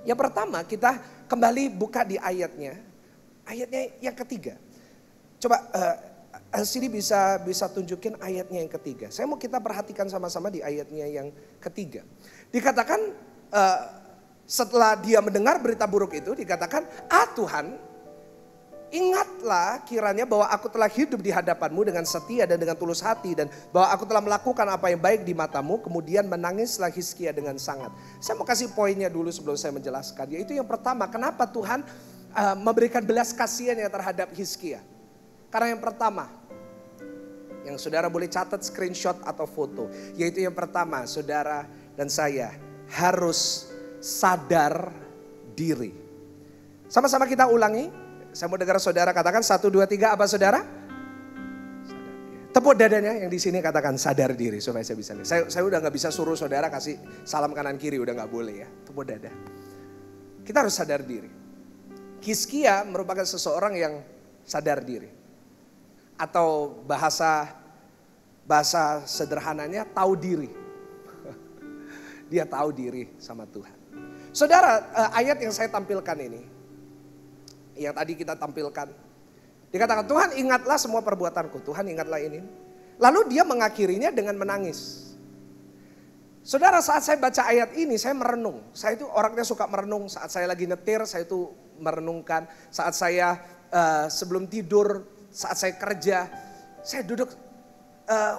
E: Yang pertama kita kembali buka di ayatnya. Ayatnya yang ketiga. Coba sini bisa tunjukin ayatnya yang ketiga. Saya mau kita perhatikan sama-sama di ayatnya yang ketiga. Dikatakan setelah dia mendengar berita buruk itu dikatakan, Tuhan, ingatlah kiranya bahwa aku telah hidup di hadapanmu dengan setia dan dengan tulus hati. Dan bahwa aku telah melakukan apa yang baik di matamu. Kemudian menangislah Hizkia dengan sangat. Saya mau kasih poinnya dulu sebelum saya menjelaskan. Yaitu yang pertama, kenapa Tuhan memberikan belas kasihannya terhadap Hizkia. Karena yang pertama, yang saudara boleh catat screenshot atau foto. Yaitu yang pertama, saudara dan saya harus sadar diri. Sama-sama kita ulangi. Saya mau dengar saudara katakan 1, 2, 3 apa saudara? Tepuk dadanya yang di sini katakan sadar diri supaya saya bisa lihat. Saya udah gak bisa suruh saudara kasih salam kanan kiri, udah gak boleh ya. Tepuk dada. Kita harus sadar diri. Hizkia merupakan seseorang yang sadar diri. Atau bahasa sederhananya tahu diri. Dia tahu diri sama Tuhan. Saudara, ayat yang saya tampilkan ini, yang tadi kita tampilkan, dikatakan Tuhan ingatlah semua perbuatanku, Tuhan ingatlah ini. Lalu dia mengakhirinya dengan menangis. Saudara, saat saya baca ayat ini saya merenung. Saya itu orangnya suka merenung. Saat saya lagi nyetir saya itu merenungkan. Saat saya sebelum tidur, saat saya kerja, saya duduk,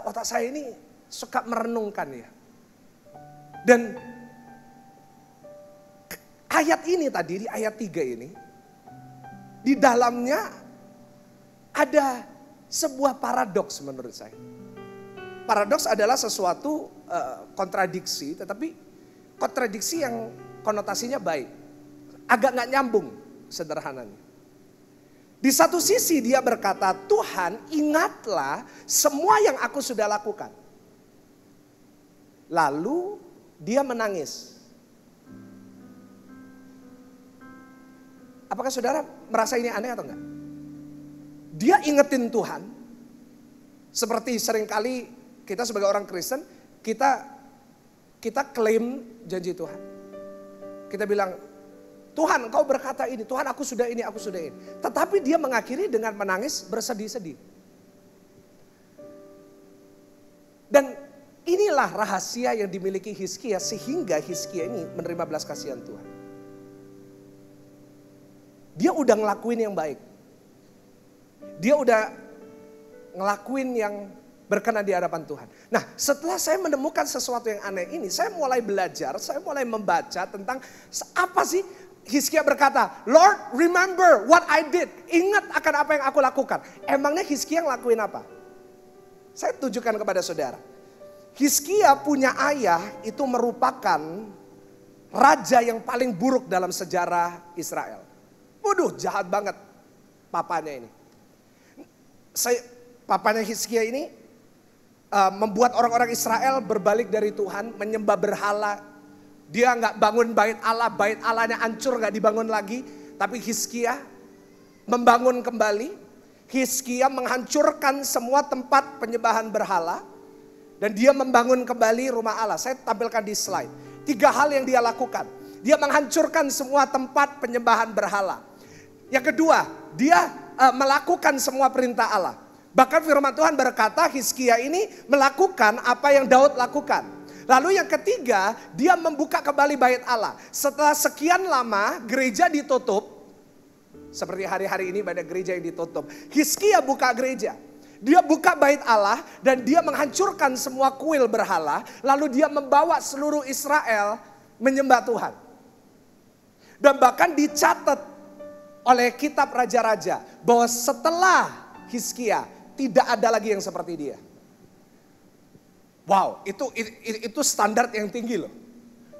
E: otak saya ini suka merenungkan ya. Dan ayat ini tadi, di ayat 3 ini, di dalamnya ada sebuah paradoks menurut saya. Paradoks adalah sesuatu kontradiksi, tetapi kontradiksi yang konotasinya baik. Agak gak nyambung sederhananya. Di satu sisi dia berkata, Tuhan ingatlah semua yang aku sudah lakukan. Lalu dia menangis. Apakah saudara merasa ini aneh atau enggak? Dia ingetin Tuhan. Seperti seringkali kita sebagai orang Kristen, kita klaim janji Tuhan. Kita bilang, Tuhan engkau berkata ini, Tuhan aku sudah ini, aku sudah ini. Tetapi dia mengakhiri dengan menangis bersedih-sedih. Dan inilah rahasia yang dimiliki Hizkia sehingga Hizkia ini menerima belas kasihan Tuhan. Dia udah ngelakuin yang baik. Dia udah ngelakuin yang berkenan di hadapan Tuhan. Nah, setelah saya menemukan sesuatu yang aneh ini, saya mulai belajar, saya mulai membaca tentang apa sih Hizkia berkata, Lord remember what I did. Ingat akan apa yang aku lakukan. Emangnya Hizkia ngelakuin apa? Saya tunjukkan kepada saudara. Hizkia punya ayah itu merupakan raja yang paling buruk dalam sejarah Israel. Waduh, jahat banget papanya ini. Papanya Hizkia ini membuat orang-orang Israel berbalik dari Tuhan, menyembah berhala. Dia nggak bangun bait Allahnya hancur, nggak dibangun lagi. Tapi Hizkia membangun kembali. Hizkia menghancurkan semua tempat penyembahan berhala. Dan dia membangun kembali rumah Allah. Saya tampilkan di slide. 3 hal yang dia lakukan. Dia menghancurkan semua tempat penyembahan berhala. Yang kedua, dia melakukan semua perintah Allah. Bahkan firman Tuhan berkata Hizkia ini melakukan apa yang Daud lakukan. Lalu yang ketiga, dia membuka kembali bait Allah. Setelah sekian lama gereja ditutup, seperti hari-hari ini banyak gereja yang ditutup. Hizkia buka gereja. Dia buka bait Allah dan dia menghancurkan semua kuil berhala. Lalu dia membawa seluruh Israel menyembah Tuhan. Dan bahkan dicatat oleh kitab raja-raja bahwa setelah Hizkia tidak ada lagi yang seperti dia. Wow, itu standar yang tinggi loh.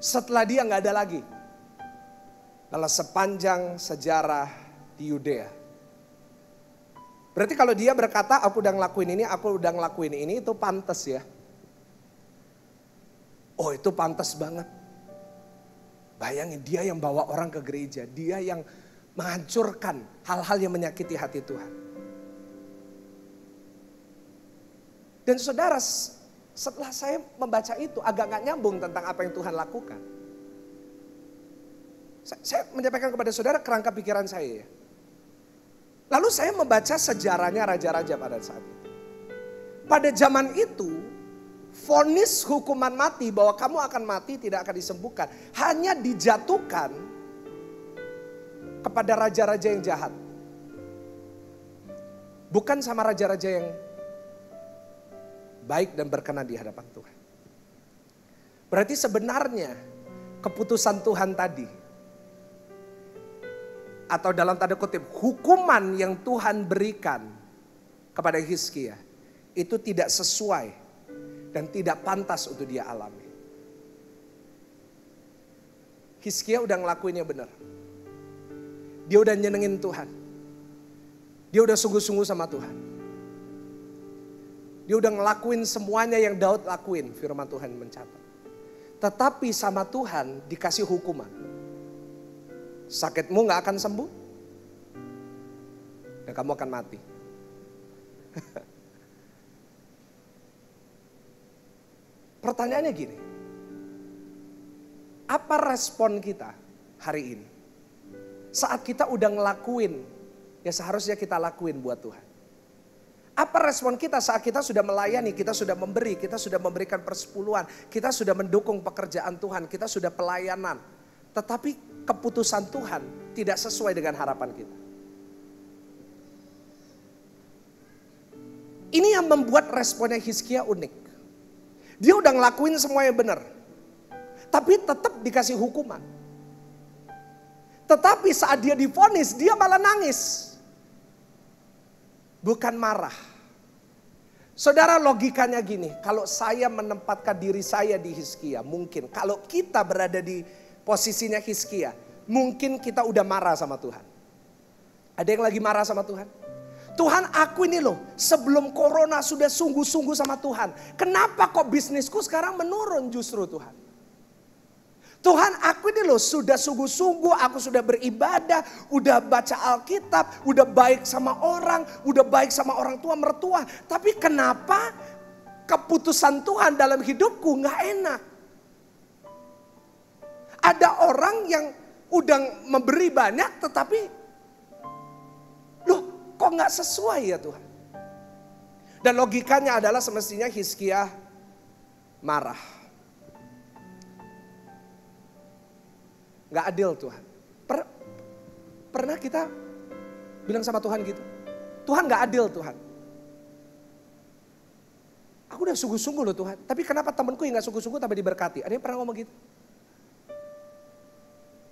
E: Setelah dia nggak ada lagi. Dalam sepanjang sejarah di Yudea. Berarti kalau dia berkata aku udah ngelakuin ini, itu pantas ya. Oh, itu pantas banget. Bayangin dia yang bawa orang ke gereja, dia yang menghancurkan hal-hal yang menyakiti hati Tuhan. Dan saudara, setelah saya membaca itu agak gak nyambung tentang apa yang Tuhan lakukan. Saya menyampaikan kepada saudara kerangka pikiran saya ya. Lalu saya membaca sejarahnya raja-raja pada saat itu. Pada zaman itu, vonis hukuman mati bahwa kamu akan mati tidak akan disembuhkan. Hanya dijatuhkan kepada raja-raja yang jahat. Bukan sama raja-raja yang baik dan berkenan di hadapan Tuhan. Berarti sebenarnya keputusan Tuhan tadi, atau dalam tanda kutip hukuman yang Tuhan berikan kepada Hizkia, itu tidak sesuai dan tidak pantas untuk dia alami. Hizkia udah ngelakuinnya benar. Dia udah nyenengin Tuhan. Dia udah sungguh-sungguh sama Tuhan. Dia udah ngelakuin semuanya yang Daud lakuin, firman Tuhan mencatat. Tetapi sama Tuhan dikasih hukuman. Sakitmu gak akan sembuh. Dan kamu akan mati. Pertanyaannya gini. Apa respon kita hari ini? Saat kita udah ngelakuin, ya seharusnya kita lakuin buat Tuhan. Apa respon kita saat kita sudah melayani, kita sudah memberi, kita sudah memberikan persepuluhan, kita sudah mendukung pekerjaan Tuhan, kita sudah pelayanan. Tetapi keputusan Tuhan tidak sesuai dengan harapan kita. Ini yang membuat responnya Hizkia unik. Dia udah ngelakuin semua yang benar. Tapi tetap dikasih hukuman. Tetapi saat dia divonis, dia malah nangis. Bukan marah. Saudara, logikanya gini, kalau saya menempatkan diri saya di Hizkia, mungkin kalau kita berada di posisinya Hizkia, mungkin kita udah marah sama Tuhan. Ada yang lagi marah sama Tuhan? Tuhan, aku ini loh sebelum corona sudah sungguh-sungguh sama Tuhan. Kenapa kok bisnisku sekarang menurun justru Tuhan? Tuhan, aku ini loh sudah sungguh-sungguh, aku sudah beribadah, udah baca Alkitab, udah baik sama orang, udah baik sama orang tua mertua. Tapi kenapa keputusan Tuhan dalam hidupku gak enak? Ada orang yang udah memberi banyak tetapi loh kok gak sesuai ya Tuhan? Dan logikanya adalah semestinya Hizkia marah. Gak adil Tuhan. Pernah kita bilang sama Tuhan gitu? Tuhan gak adil Tuhan. Aku udah sungguh-sungguh loh Tuhan. Tapi kenapa temanku yang gak sungguh-sungguh tapi diberkati? Ada yang pernah ngomong gitu?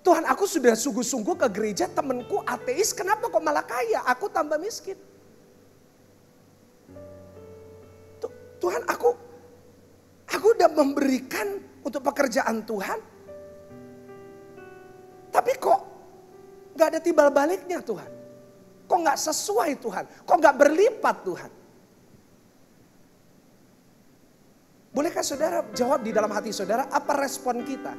E: Tuhan, aku sudah sungguh-sungguh ke gereja, temanku ateis, kenapa kok malah kaya? Aku tambah miskin. Tuhan, aku udah memberikan untuk pekerjaan Tuhan. Tapi kok gak ada timbal baliknya Tuhan? Kok gak sesuai Tuhan? Kok gak berlipat Tuhan? Bolehkah saudara jawab di dalam hati saudara, apa respon kita?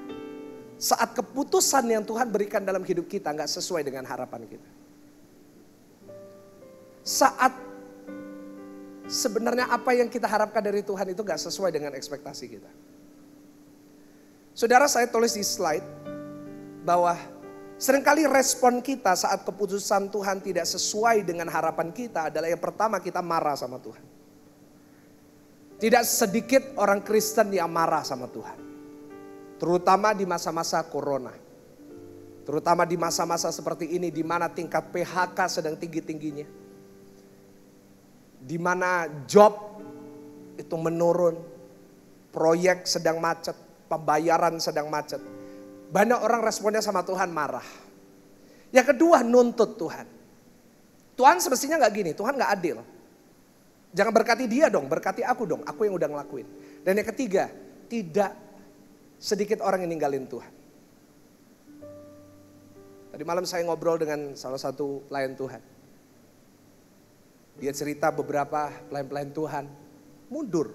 E: Saat keputusan yang Tuhan berikan dalam hidup kita gak sesuai dengan harapan kita. Saat sebenarnya apa yang kita harapkan dari Tuhan itu gak sesuai dengan ekspektasi kita. Saudara, saya tulis di slide bahwa seringkali respon kita saat keputusan Tuhan tidak sesuai dengan harapan kita adalah yang pertama, kita marah sama Tuhan. Tidak sedikit orang Kristen yang marah sama Tuhan. Terutama di masa-masa corona. Terutama di masa-masa seperti ini di mana tingkat PHK sedang tinggi-tingginya. Di mana job itu menurun. Proyek sedang macet, pembayaran sedang macet. Banyak orang responnya sama Tuhan marah. Yang kedua, nuntut Tuhan. Tuhan semestinya gak gini, Tuhan gak adil. Jangan berkati dia dong, berkati aku dong, aku yang udah ngelakuin. Dan yang ketiga, tidak sedikit orang yang ninggalin Tuhan. Tadi malam saya ngobrol dengan salah satu pelayan Tuhan. Dia cerita beberapa pelayan-pelayan Tuhan mundur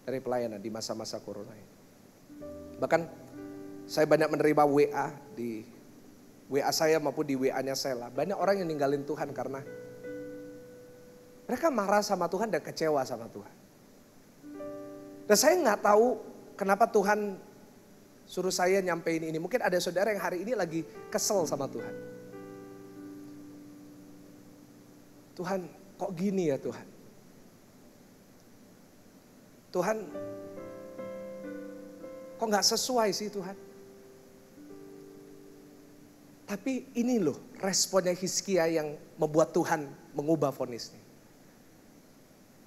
E: dari pelayanan di masa-masa corona ini. Bahkan saya banyak menerima WA di WA saya maupun di WA-nya Sela. Banyak orang yang ninggalin Tuhan karena mereka marah sama Tuhan dan kecewa sama Tuhan. Dan saya nggak tahu kenapa Tuhan suruh saya nyampein ini. Mungkin ada saudara yang hari ini lagi kesel sama Tuhan. Tuhan, kok gini ya Tuhan? Tuhan, kok gak sesuai sih Tuhan? Tapi ini loh responnya Hizkia yang membuat Tuhan mengubah vonisnya.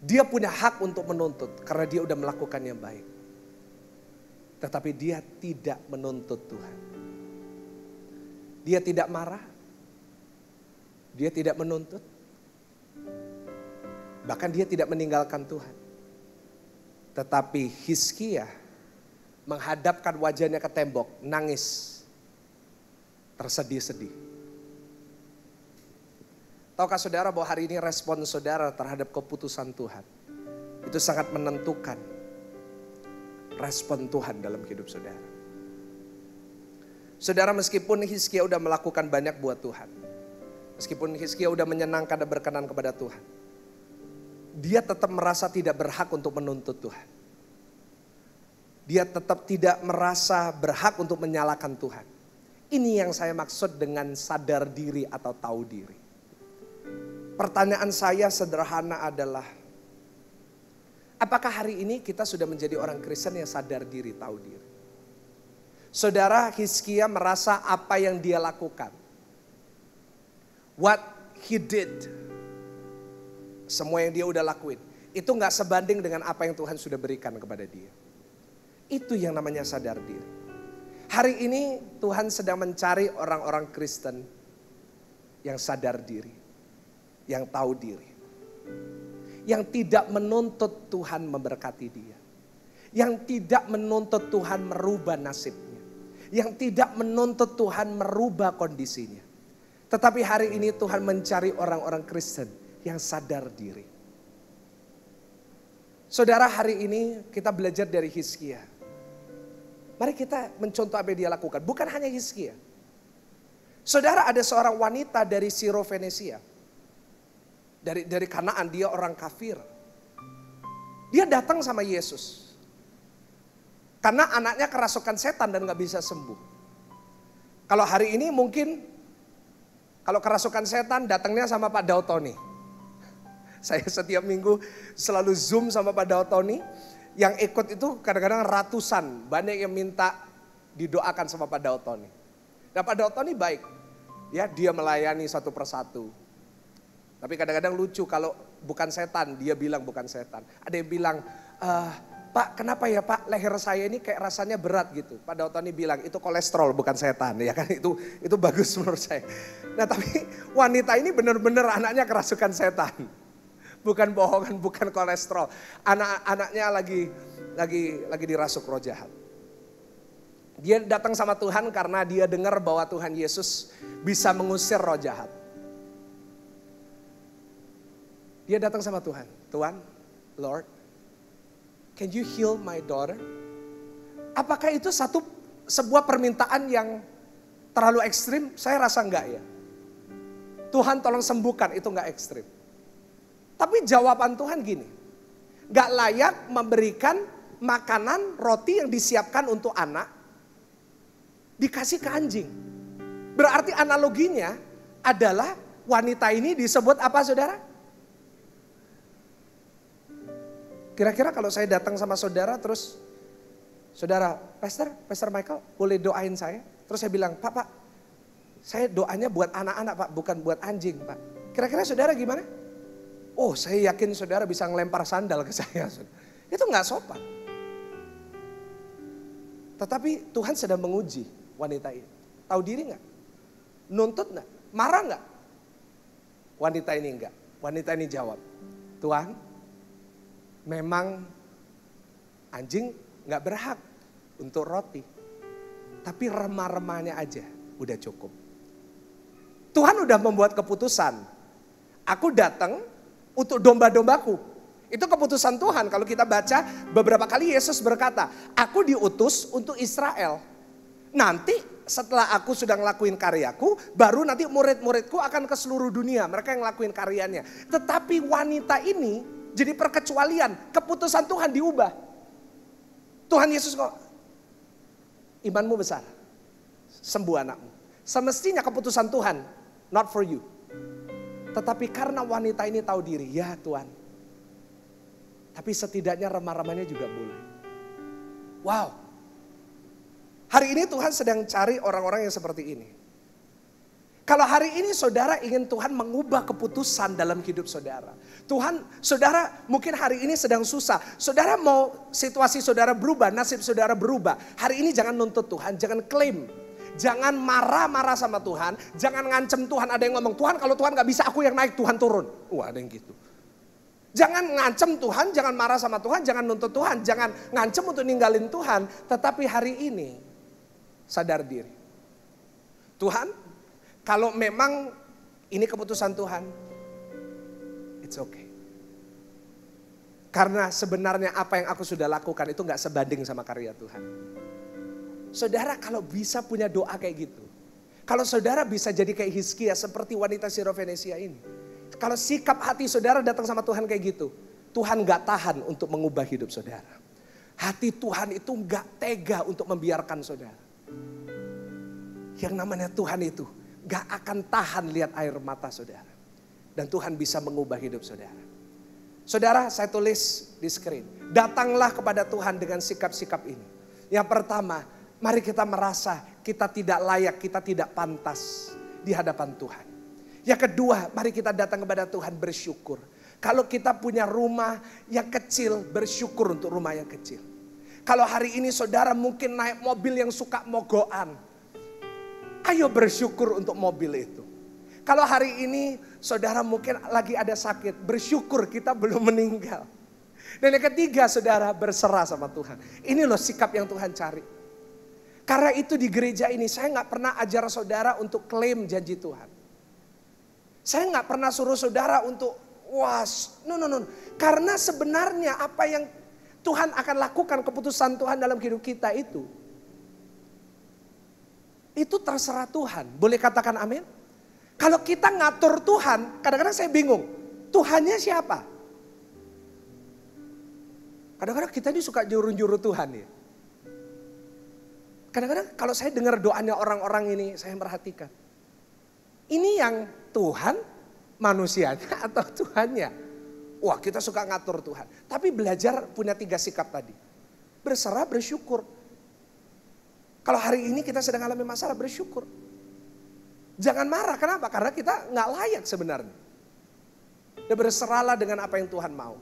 E: Dia punya hak untuk menuntut karena dia udah melakukan yang baik. Tetapi dia tidak menuntut Tuhan. Dia tidak marah. Dia tidak menuntut. Bahkan dia tidak meninggalkan Tuhan. Tetapi Hizkia menghadapkan wajahnya ke tembok, nangis. Tersedih-sedih. Tahukah saudara bahwa hari ini respon saudara terhadap keputusan Tuhan itu sangat menentukan respon Tuhan dalam hidup saudara. Saudara, meskipun Hizkia udah melakukan banyak buat Tuhan. Meskipun Hizkia udah menyenangkan dan berkenan kepada Tuhan. Dia tetap merasa tidak berhak untuk menuntut Tuhan. Dia tetap tidak merasa berhak untuk menyalahkan Tuhan. Ini yang saya maksud dengan sadar diri atau tahu diri. Pertanyaan saya sederhana adalah, apakah hari ini kita sudah menjadi orang Kristen yang sadar diri, tahu diri? Saudara, Hizkia merasa apa yang dia lakukan, what he did, semua yang dia udah lakuin, itu gak sebanding dengan apa yang Tuhan sudah berikan kepada dia. Itu yang namanya sadar diri. Hari ini Tuhan sedang mencari orang-orang Kristen yang sadar diri, yang tahu diri, yang tidak menuntut Tuhan memberkati dia, yang tidak menuntut Tuhan merubah nasibnya, yang tidak menuntut Tuhan merubah kondisinya. Tetapi hari ini Tuhan mencari orang-orang Kristen yang sadar diri. Saudara, hari ini kita belajar dari Hizkia. Mari kita mencontoh apa yang dia lakukan. Bukan hanya Hizkia. Saudara, ada seorang wanita dari Sirofenesia. Dari Kanaan, dia orang kafir. Dia datang sama Yesus. Karena anaknya kerasukan setan dan gak bisa sembuh. Kalau hari ini mungkin, kalau kerasukan setan datangnya sama Pak Dautoni. Saya setiap minggu selalu Zoom sama Pak Dautoni. Yang ikut itu kadang-kadang ratusan, banyak yang minta didoakan sama Pak Dautoni. Nah, Pak Dautoni baik, ya dia melayani satu persatu. Tapi kadang-kadang lucu kalau bukan setan, dia bilang bukan setan. Ada yang bilang, Pak kenapa ya Pak leher saya ini kayak rasanya berat gitu. Pak Dautoni bilang itu kolesterol bukan setan, ya kan itu bagus menurut saya. Nah tapi wanita ini benar-benar anaknya kerasukan setan. Bukan bohongan, bukan kolesterol. Anak-anaknya lagi dirasuk roh jahat. Dia datang sama Tuhan karena dia dengar bahwa Tuhan Yesus bisa mengusir roh jahat. Dia datang sama Tuhan. Tuhan, Lord, can you heal my daughter? Apakah itu sebuah permintaan yang terlalu ekstrim? Saya rasa enggak ya. Tuhan tolong sembuhkan, itu enggak ekstrim. Tapi jawaban Tuhan gini, gak layak memberikan makanan roti yang disiapkan untuk anak, dikasih ke anjing. Berarti analoginya adalah wanita ini disebut apa saudara? Kira-kira kalau saya datang sama saudara terus, saudara, Pastor Michael boleh doain saya? Terus saya bilang, Pak, saya doanya buat anak-anak Pak, bukan buat anjing Pak. Kira-kira saudara gimana? Oh, saya yakin saudara bisa ngelempar sandal ke saya. Itu gak sopan. Tetapi Tuhan sedang menguji wanita ini. Tahu diri gak? Nuntut gak? Marah gak? Wanita ini enggak. Wanita ini jawab, Tuhan, memang anjing gak berhak untuk roti. Tapi remah-remahnya aja udah cukup. Tuhan udah membuat keputusan. Aku datang untuk domba-dombaku. Itu keputusan Tuhan. Kalau kita baca beberapa kali Yesus berkata, aku diutus untuk Israel. Nanti setelah aku sudah ngelakuin karyaku, baru nanti murid-muridku akan ke seluruh dunia. Mereka yang ngelakuin karyanya. Tetapi wanita ini jadi perkecualian. Keputusan Tuhan diubah. Tuhan Yesus kok, imanmu besar. Sembuh anakmu. Semestinya keputusan Tuhan, not for you. Tetapi karena wanita ini tahu diri, ya Tuhan. Tapi setidaknya remah-remahnya juga boleh. Wow. Hari ini Tuhan sedang cari orang-orang yang seperti ini. Kalau hari ini saudara ingin Tuhan mengubah keputusan dalam hidup saudara. Saudara mungkin hari ini sedang susah. Saudara mau situasi saudara berubah, nasib saudara berubah. Hari ini jangan nuntut Tuhan, jangan klaim. Jangan marah-marah sama Tuhan. Jangan ngancem Tuhan. Ada yang ngomong, Tuhan kalau Tuhan gak bisa aku yang naik, Tuhan turun. Wah ada yang gitu. Jangan ngancem Tuhan, jangan marah sama Tuhan, jangan nuntut Tuhan. Jangan ngancem untuk ninggalin Tuhan. Tetapi hari ini sadar diri. Tuhan, kalau memang ini keputusan Tuhan, it's okay. Karena sebenarnya apa yang aku sudah lakukan itu gak sebanding sama karya Tuhan. Saudara kalau bisa punya doa kayak gitu. Kalau saudara bisa jadi kayak Hizkia seperti wanita Sirofenesia ini. Kalau sikap hati saudara datang sama Tuhan kayak gitu. Tuhan gak tahan untuk mengubah hidup saudara. Hati Tuhan itu gak tega untuk membiarkan saudara. Yang namanya Tuhan itu gak akan tahan lihat air mata saudara. Dan Tuhan bisa mengubah hidup saudara. Saudara saya tulis di screen. Datanglah kepada Tuhan dengan sikap-sikap ini. Yang pertama, mari kita merasa kita tidak layak, kita tidak pantas di hadapan Tuhan. Yang kedua, mari kita datang kepada Tuhan bersyukur. Kalau kita punya rumah yang kecil, bersyukur untuk rumah yang kecil. Kalau hari ini saudara mungkin naik mobil yang suka mogokan, ayo bersyukur untuk mobil itu. Kalau hari ini saudara mungkin lagi ada sakit, bersyukur kita belum meninggal. Dan yang ketiga, saudara berserah sama Tuhan. Ini loh sikap yang Tuhan cari. Karena itu di gereja ini saya gak pernah ajar saudara untuk klaim janji Tuhan. Saya gak pernah suruh saudara untuk no. Karena sebenarnya apa yang Tuhan akan lakukan, keputusan Tuhan dalam hidup kita itu terserah Tuhan. Boleh katakan amin? Kalau kita ngatur Tuhan, kadang-kadang saya bingung. Tuhannya siapa? Kadang-kadang kita ini suka juru-juru Tuhan ya. Kadang-kadang kalau saya dengar doanya orang-orang ini, saya perhatikan. Ini yang Tuhan, manusianya atau Tuhannya? Wah, kita suka ngatur Tuhan. Tapi belajar punya 3 sikap tadi. Berserah, bersyukur. Kalau hari ini kita sedang alami masalah, bersyukur. Jangan marah, kenapa? Karena kita nggak layak sebenarnya. Dan berserahlah dengan apa yang Tuhan mau.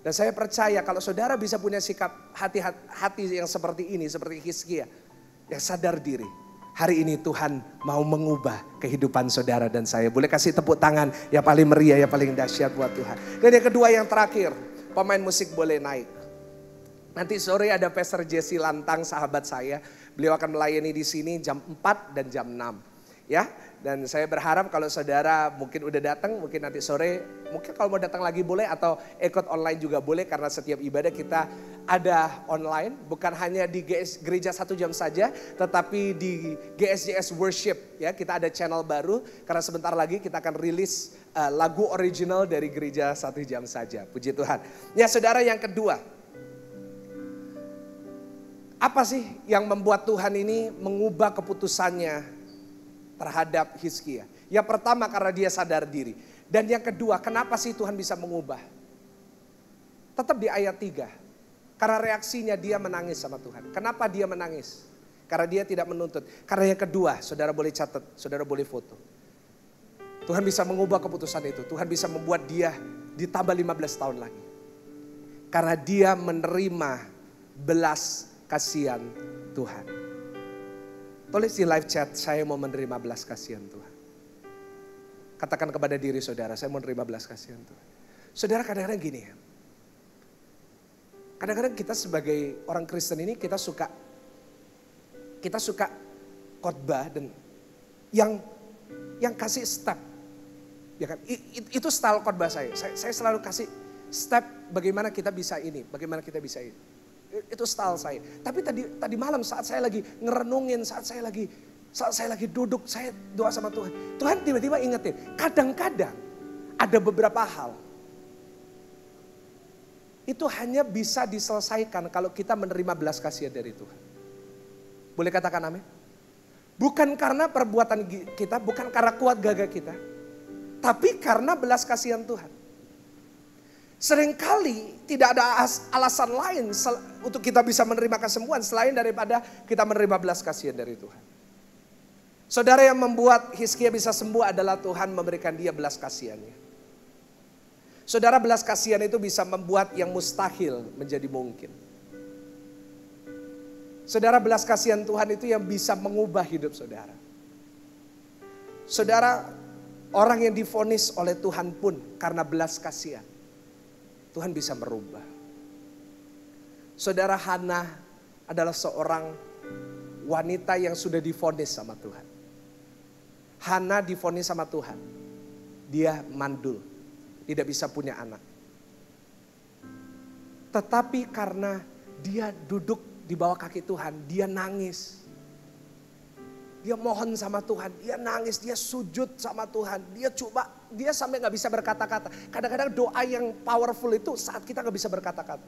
E: Dan saya percaya kalau saudara bisa punya sikap hati yang seperti ini, seperti Hizkia, yang sadar diri. Hari ini Tuhan mau mengubah kehidupan saudara dan saya. Boleh kasih tepuk tangan yang paling meriah, yang paling dahsyat buat Tuhan. Dan yang kedua, yang terakhir, pemain musik boleh naik. Nanti sore ada Pastor Jesse Lantang, sahabat saya. Beliau akan melayani di sini jam 4 dan jam 6. Ya, dan saya berharap kalau saudara mungkin udah datang, mungkin nanti sore, mungkin kalau mau datang lagi boleh atau ikut online juga boleh, karena setiap ibadah kita ada online, bukan hanya di gereja 1 jam saja, tetapi di GSJS Worship ya, kita ada channel baru karena sebentar lagi kita akan rilis lagu original dari gereja 1 jam saja. Puji Tuhan. Ya, saudara, yang kedua, apa sih yang membuat Tuhan ini mengubah keputusannya terhadap Hizkia? Yang pertama, karena dia sadar diri. Dan yang kedua, kenapa sih Tuhan bisa mengubah? Tetap di ayat 3. Karena reaksinya dia menangis sama Tuhan. Kenapa dia menangis? Karena dia tidak menuntut. Karena yang kedua, saudara boleh catat, saudara boleh foto. Tuhan bisa mengubah keputusan itu. Tuhan bisa membuat dia ditambah 15 tahun lagi. Karena dia menerima belas kasihan Tuhan. Tulis di live chat, saya mau menerima belas kasihan Tuhan. Katakan kepada diri saudara, saya mau menerima belas kasihan Tuhan. Saudara, kadang-kadang gini ya. Kadang-kadang kita sebagai orang Kristen ini kita suka khotbah dan yang kasih step. Ya kan? Itu style khotbah saya. Saya selalu kasih step bagaimana kita bisa ini, bagaimana kita bisa ini. Itu style saya. Tapi tadi malam saat saya lagi ngerenungin, saat saya lagi duduk, saya doa sama Tuhan. Tuhan tiba-tiba ingetin, kadang-kadang ada beberapa hal itu hanya bisa diselesaikan kalau kita menerima belas kasihan dari Tuhan. Boleh katakan amin? Bukan karena perbuatan kita, bukan karena kuat gagah kita, tapi karena belas kasihan Tuhan. Seringkali tidak ada alasan lain untuk kita bisa menerima kesembuhan selain daripada kita menerima belas kasihan dari Tuhan. Saudara, yang membuat Hizkia bisa sembuh adalah Tuhan memberikan dia belas kasihannya. Saudara, belas kasihan itu bisa membuat yang mustahil menjadi mungkin. Saudara, belas kasihan Tuhan itu yang bisa mengubah hidup saudara. Saudara, orang yang divonis oleh Tuhan pun karena belas kasihan, Tuhan bisa merubah. Saudara, Hana adalah seorang wanita yang sudah divonis sama Tuhan. Hana divonis sama Tuhan. Dia mandul, tidak bisa punya anak. Tetapi karena dia duduk di bawah kaki Tuhan, dia nangis. Dia mohon sama Tuhan, dia nangis, dia sujud sama Tuhan. Dia sampai gak bisa berkata-kata. Kadang-kadang doa yang powerful itu saat kita gak bisa berkata-kata.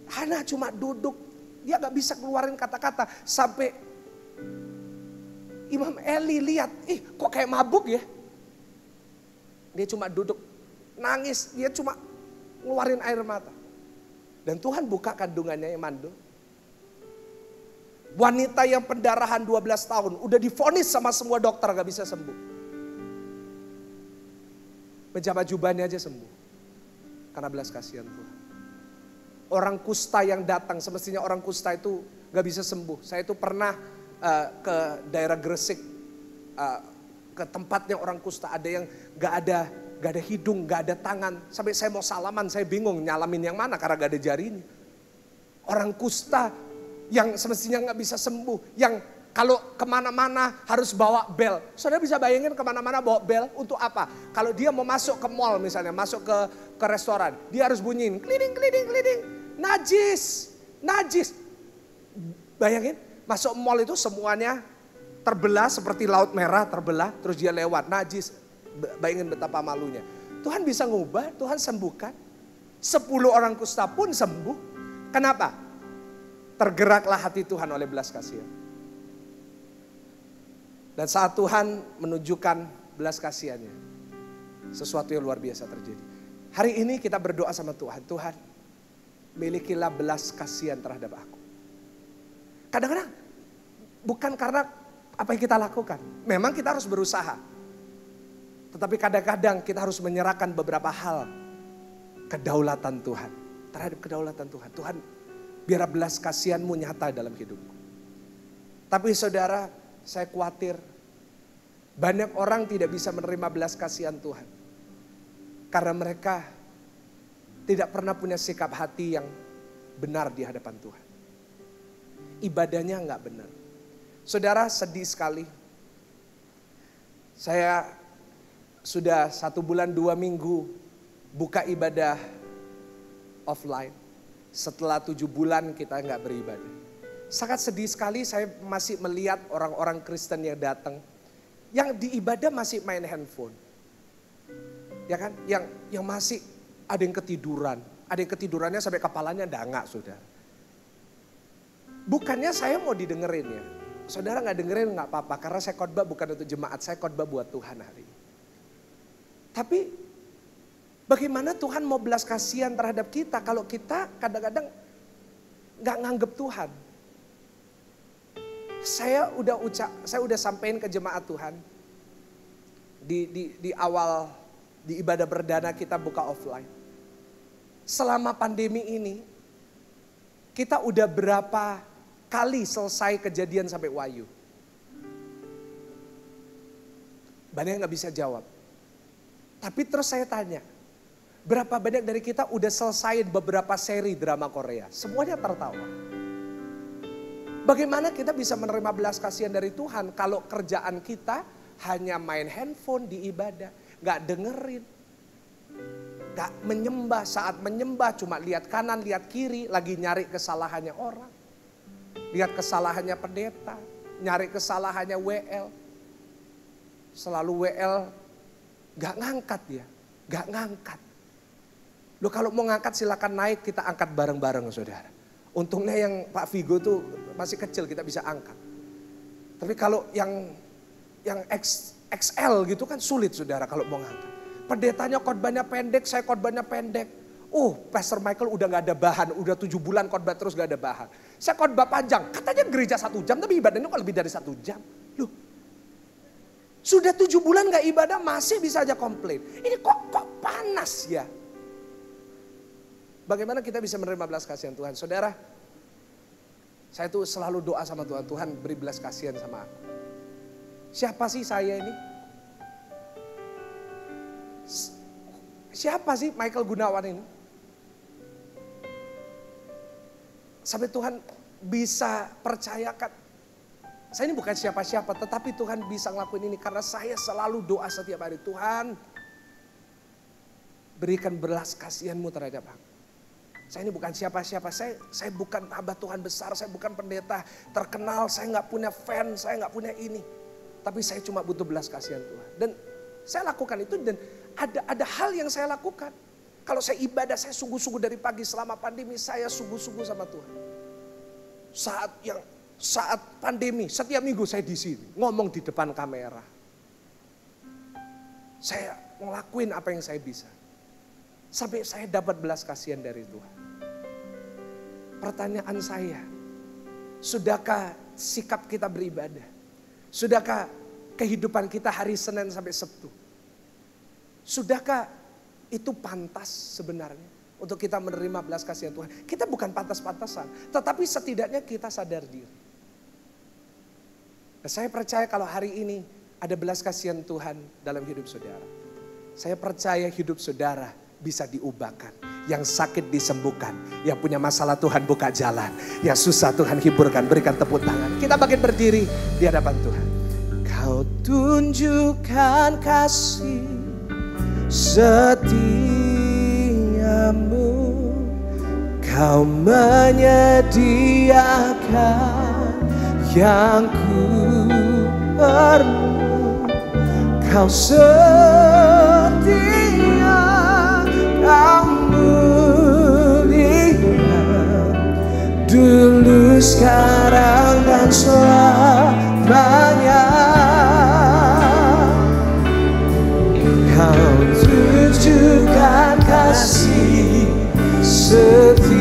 E: Hana cuma duduk, dia gak bisa keluarin kata-kata. Sampai Imam Eli lihat, kok kayak mabuk ya. Dia cuma duduk, nangis, dia cuma ngeluarin air mata. Dan Tuhan buka kandungannya yang mandul. Wanita yang pendarahan 12 tahun, udah divonis sama semua dokter gak bisa sembuh. Menjabat jubahnya aja sembuh. Karena belas kasihan Tuhan. orang kusta yang datang. Semestinya orang kusta itu gak bisa sembuh. Saya itu pernah ke daerah Gresik, ke tempatnya orang kusta. Ada yang gak ada hidung, gak ada tangan. Sampai saya mau salaman, saya bingung nyalamin yang mana karena gak ada jarinya. Orang kusta yang semestinya gak bisa sembuh, yang kalau kemana-mana harus bawa bel. Saudara bisa bayangin kemana-mana bawa bel untuk apa? Kalau dia mau masuk ke mall misalnya, masuk ke restoran, dia harus bunyiin keliling. Najis. Bayangin, masuk mall itu semuanya terbelah seperti laut merah terbelah, terus dia lewat, najis. Bayangin betapa malunya. Tuhan bisa ngubah, Tuhan sembuhkan. 10 orang kusta pun sembuh. Kenapa? Tergeraklah hati Tuhan oleh belas kasihan. Dan saat Tuhan menunjukkan belas kasihannya, sesuatu yang luar biasa terjadi. Hari ini kita berdoa sama Tuhan. Tuhan, milikilah belas kasihan terhadap aku. Kadang-kadang bukan karena apa yang kita lakukan. Memang kita harus berusaha. Tetapi kadang-kadang kita harus menyerahkan beberapa hal kedaulatan Tuhan. Terhadap kedaulatan Tuhan. Tuhan, biar belas kasihanmu nyata dalam hidupku. Tapi saudara, saya khawatir banyak orang tidak bisa menerima belas kasihan Tuhan. Karena mereka tidak pernah punya sikap hati yang benar di hadapan Tuhan. Ibadahnya enggak benar. Saudara, sedih sekali. Saya sudah 1 bulan 2 minggu buka ibadah offline. Setelah 7 bulan kita enggak beribadah. Sangat sedih sekali saya masih melihat orang-orang Kristen yang datang. Yang di ibadah masih main handphone. Ya kan? Yang masih ada yang ketiduran. Ada yang ketidurannya sampai kepalanya dangak, saudara. Bukannya saya mau didengerin ya. Saudara gak dengerin gak apa-apa. Karena saya khotbah bukan untuk jemaat. Saya khotbah buat Tuhan hari ini. Tapi bagaimana Tuhan mau belas kasihan terhadap kita. Kalau kita kadang-kadang gak nganggep Tuhan. Saya udah sampein ke jemaat Tuhan di awal di ibadah perdana kita buka offline. Selama pandemi ini kita udah berapa kali selesai kejadian sampai Wahyu? Banyak yang nggak bisa jawab. Tapi terus saya tanya, berapa banyak dari kita udah selesai beberapa seri drama Korea? Semuanya tertawa. Bagaimana kita bisa menerima belas kasihan dari Tuhan kalau kerjaan kita hanya main handphone di ibadah, gak dengerin, gak menyembah. Saat menyembah cuma lihat kanan, lihat kiri, lagi nyari kesalahannya orang. Lihat kesalahannya pendeta, nyari kesalahannya WL. Selalu WL gak ngangkat ya, gak ngangkat. Loh kalau mau ngangkat silakan naik, kita angkat bareng-bareng saudara. Untungnya yang Pak Vigo tuh masih kecil kita bisa angkat. Tapi kalau yang XL gitu kan sulit saudara kalau mau ngangkat. Pendetanya khotbahnya pendek, saya khotbahnya pendek. Pastor Michael udah gak ada bahan, udah 7 bulan khotbah terus gak ada bahan. Saya khotbah panjang, katanya gereja 1 jam tapi ibadahnya kok lebih dari 1 jam. Loh, sudah 7 bulan gak ibadah masih bisa aja komplain. Ini kok panas ya. Bagaimana kita bisa menerima belas kasihan Tuhan? Saudara, saya tuh selalu doa sama Tuhan, Tuhan beri belas kasihan sama aku. Siapa sih saya ini? Siapa sih Michael Gunawan ini? Sampai Tuhan bisa percayakan. Saya ini bukan siapa-siapa, tetapi Tuhan bisa ngelakuin ini karena saya selalu doa setiap hari. Tuhan, berikan belas kasihan-Mu terhadap aku. Saya ini bukan siapa-siapa, saya bukan hamba Tuhan besar, saya bukan pendeta terkenal, saya gak punya fan, saya gak punya ini. Tapi saya cuma butuh belas kasihan Tuhan. Dan saya lakukan itu dan ada hal yang saya lakukan. Kalau saya ibadah, saya sungguh-sungguh dari pagi selama pandemi, saya sungguh-sungguh sama Tuhan. Saat pandemi, setiap minggu saya di sini, ngomong di depan kamera. Saya ngelakuin apa yang saya bisa. Sampai saya dapat belas kasihan dari Tuhan. Pertanyaan saya, sudahkah sikap kita beribadah? Sudahkah kehidupan kita hari Senin sampai Sabtu? Sudahkah itu pantas sebenarnya untuk kita menerima belas kasihan Tuhan. Kita bukan pantas-pantasan, tetapi setidaknya kita sadar diri. Nah, saya percaya kalau hari ini ada belas kasihan Tuhan dalam hidup saudara. Saya percaya hidup saudara bisa diubahkan. Yang sakit disembuhkan, yang punya masalah Tuhan buka jalan, yang susah Tuhan hiburkan, berikan tepuk tangan. Kita bangkit berdiri di hadapan Tuhan. Kau tunjukkan kasih setiamu, Kau menyediakan yang ku perlu, Kau setia, Kau dulu, sekarang, dan selamanya. Kau tunjukkan kasih setiamu,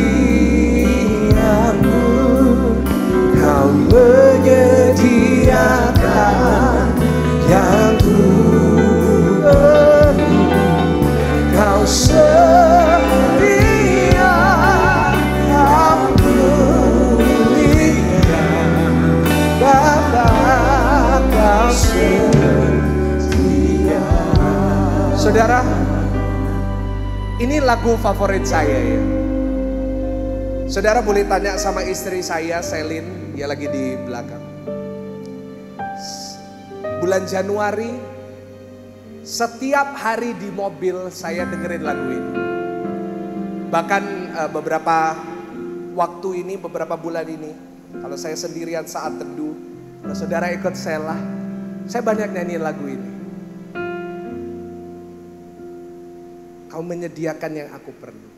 E: Kau menyediakan yang ku perlu, Kau setia, Saudara, ini lagu favorit saya ya. Saudara boleh tanya sama istri saya, Selin, dia lagi di belakang. Bulan Januari, setiap hari di mobil saya dengerin lagu ini. Bahkan beberapa waktu ini, beberapa bulan ini, kalau saya sendirian saat teduh, kalau saudara ikut selah, saya banyak nyanyi lagu ini. Kau menyediakan yang aku perlu.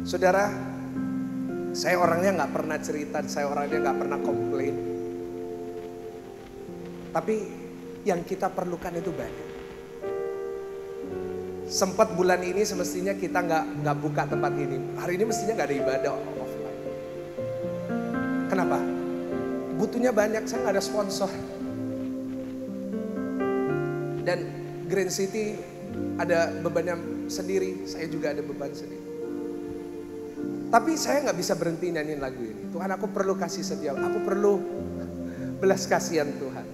E: Saudara, saya orangnya gak pernah cerita, saya orangnya gak pernah komplain. Tapi yang kita perlukan itu banyak. Sempat bulan ini semestinya kita gak buka tempat ini. Hari ini mestinya gak ada ibadah offline. Kenapa? Butuhnya banyak, saya gak ada sponsor. Dan Green City ada bebannya sendiri, saya juga ada beban sendiri. Tapi saya gak bisa berhenti nyanyiin lagu ini. Tuhan, aku perlu kasih setia, aku perlu belas kasihan Tuhan.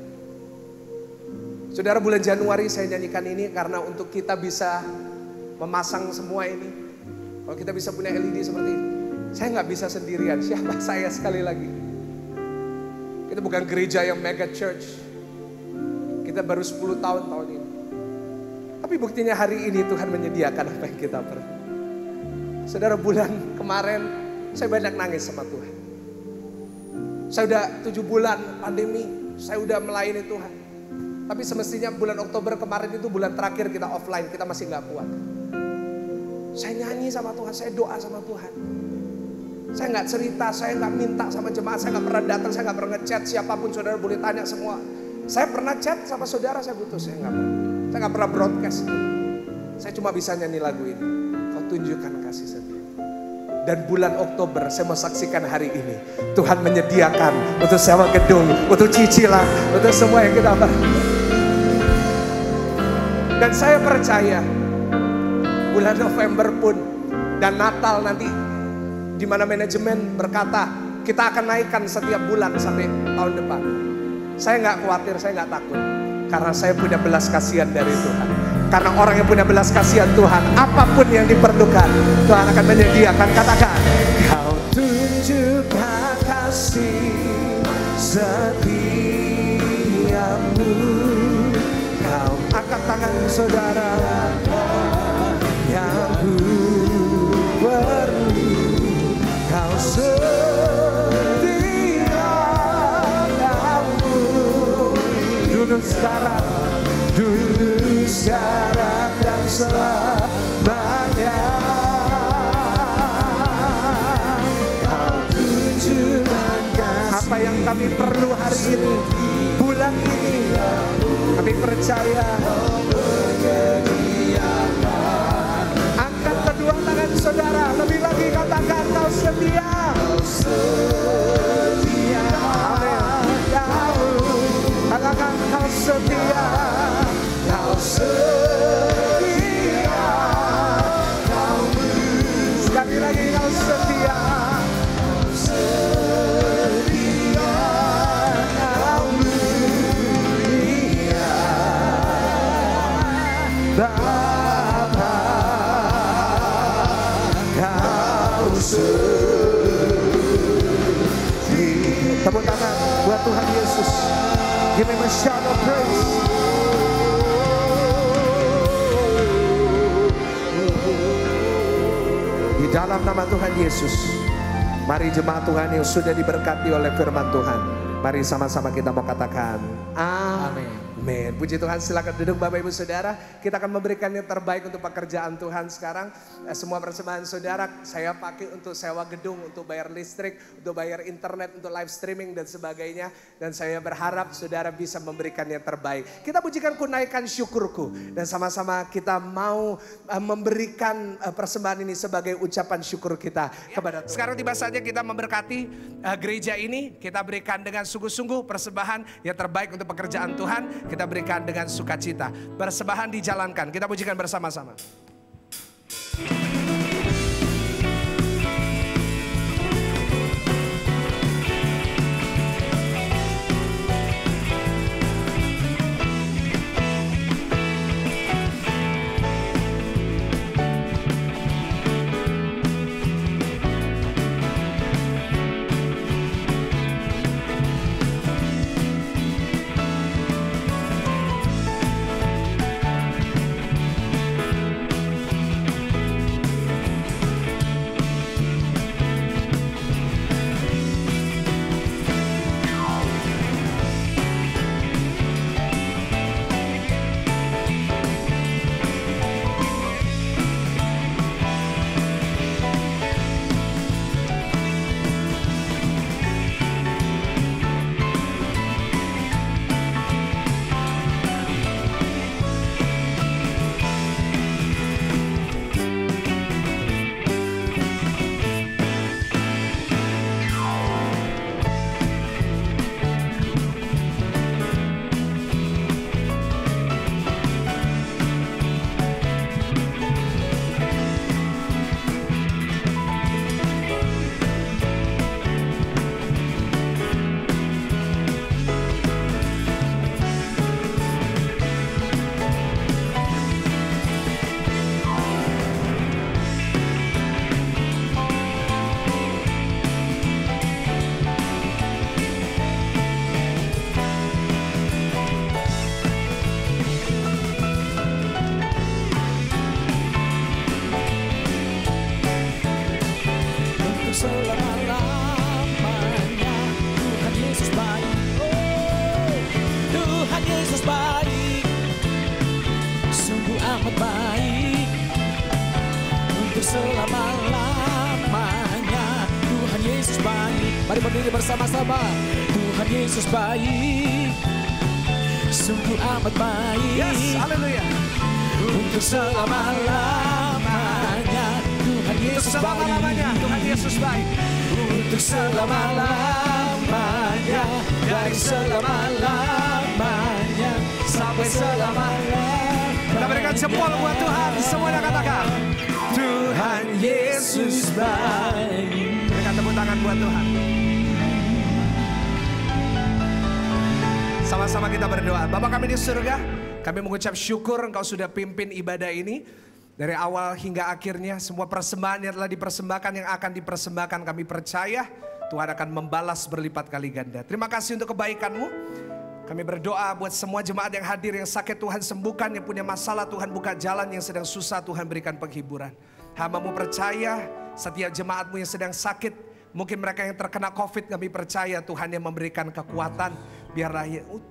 E: Saudara, bulan Januari saya nyanyikan ini karena untuk kita bisa memasang semua ini. Kalau kita bisa punya LED seperti ini, saya gak bisa sendirian. Siapa saya sekali lagi? Kita bukan gereja yang mega church. Kita baru 10 tahun ini. Tapi buktinya hari ini Tuhan menyediakan apa yang kita perlu. Saudara, bulan kemarin saya banyak nangis sama Tuhan. Saya udah 7 bulan pandemi, saya udah melayani Tuhan. Tapi semestinya bulan Oktober kemarin itu bulan terakhir kita offline, kita masih gak kuat. Saya nyanyi sama Tuhan, saya doa sama Tuhan. Saya gak cerita, saya gak minta sama jemaat, saya gak pernah datang, saya gak pernah ngechat siapapun, saudara boleh tanya semua. Saya pernah chat sama saudara, saya butuh, saya gak pernah. Saya gak pernah broadcast. Saya cuma bisa nyanyi lagu ini. Kau tunjukkan kasih setia. Dan bulan Oktober saya mau saksikan hari ini. Tuhan menyediakan untuk sewa gedung, untuk cicilan, untuk semua yang kita perlu. Dan saya percaya bulan November pun dan Natal nanti, di mana manajemen berkata kita akan naikkan setiap bulan sampai tahun depan. Saya gak khawatir, saya gak takut. Karena saya punya belas kasihan dari Tuhan. Karena orang yang punya belas kasihan Tuhan, apapun yang diperlukan, Tuhan akan menyediakan. Katakan, Kau tunjukkan kasih setiamu, Kau angkat tangan saudara, yang ku perlu, Kau setia, dulu sekarang dan selamanya. Kau tunjukkan apa yang kami perlu hari ini, bulan ini. Kami percaya. Angkat kedua tangan saudara, lebih lagi katakan, Kau setia. Katakan, Kau setia. Kau setia, Kau
B: tangan buat Tuhan Yesus. Give him a shout of praise. Di dalam nama Tuhan Yesus, mari jemaat Tuhan yang sudah diberkati oleh firman Tuhan, mari sama-sama kita mau katakan amin. Amin. Puji Tuhan, silakan duduk Bapak Ibu Saudara. Kita akan memberikan yang terbaik untuk pekerjaan Tuhan sekarang. Semua persembahan saudara saya pakai untuk sewa gedung, untuk bayar listrik, untuk bayar internet, untuk live streaming dan sebagainya. Dan saya berharap saudara bisa memberikan yang terbaik. Kita pujikan kunaikan syukurku. Dan sama-sama kita mau memberikan persembahan ini sebagai ucapan syukur kita kepada Tuhan. Sekarang tiba saatnya kita memberkati gereja ini. Kita berikan dengan sungguh-sungguh persembahan yang terbaik untuk pekerjaan Tuhan. Kita berikan dengan sukacita. Persembahan dijalankan. Kita pujikan bersama-sama.
D: Selama-lamanya Tuhan Yesus baik. Mari berdiri bersama-sama. Tuhan Yesus baik, sungguh amat baik.
E: Yes, haleluya.
D: Untuk selama-lamanya Tuhan Yesus baik.
E: Tuhan Yesus baik.
D: Untuk selama-lamanya, dari selama-lamanya sampai selama-lamanya.
E: Kita berikan jempol buat Tuhan. Semuanya katakan Tuhan Yesus baik. Berikan tepuk tangan buat Tuhan. Sama-sama kita berdoa. Bapa kami di surga, kami mengucap syukur Engkau sudah pimpin ibadah ini. Dari awal hingga akhirnya, semua persembahan yang telah dipersembahkan, yang akan dipersembahkan, kami percaya Tuhan akan membalas berlipat kali ganda. Terima kasih untuk kebaikan-Mu. Kami berdoa buat semua jemaat yang hadir, yang sakit Tuhan sembuhkan, yang punya masalah Tuhan buka jalan, yang sedang susah Tuhan berikan penghiburan. Hamba-Mu percaya setiap jemaat-Mu yang sedang sakit, mungkin mereka yang terkena COVID, kami percaya Tuhan yang memberikan kekuatan. Biarlah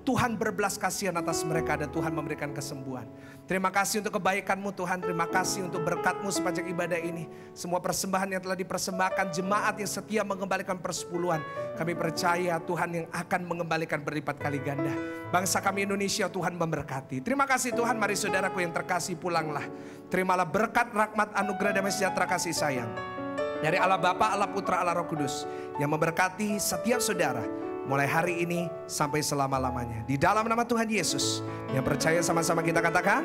E: Tuhan berbelas kasihan atas mereka dan Tuhan memberikan kesembuhan. Terima kasih untuk kebaikan-Mu Tuhan. Terima kasih untuk berkat-Mu sepanjang ibadah ini. Semua persembahan yang telah dipersembahkan, jemaat yang setia mengembalikan persepuluhan, kami percaya Tuhan yang akan mengembalikan berlipat kali ganda. Bangsa kami Indonesia Tuhan memberkati. Terima kasih Tuhan. Mari saudaraku yang terkasih pulanglah. Terimalah berkat, rahmat, anugerah, damai sejahtera, kasih sayang dari Allah Bapa, Allah Putra, Allah Roh Kudus yang memberkati setiap saudara mulai hari ini sampai selama-lamanya. Di dalam nama Tuhan Yesus, yang percaya sama-sama kita katakan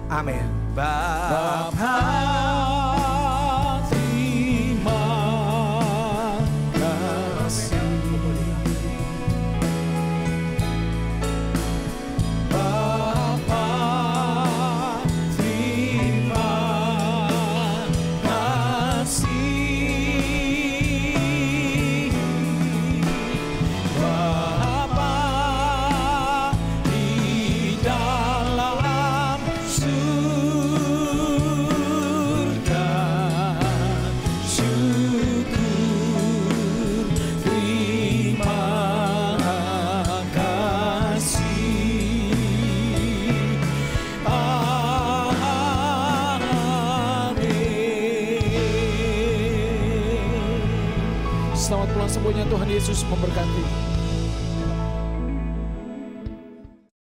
E: amin.
D: Bapa, terima kasih. Bapa, terima kasih. Tuhan Yesus memberkati.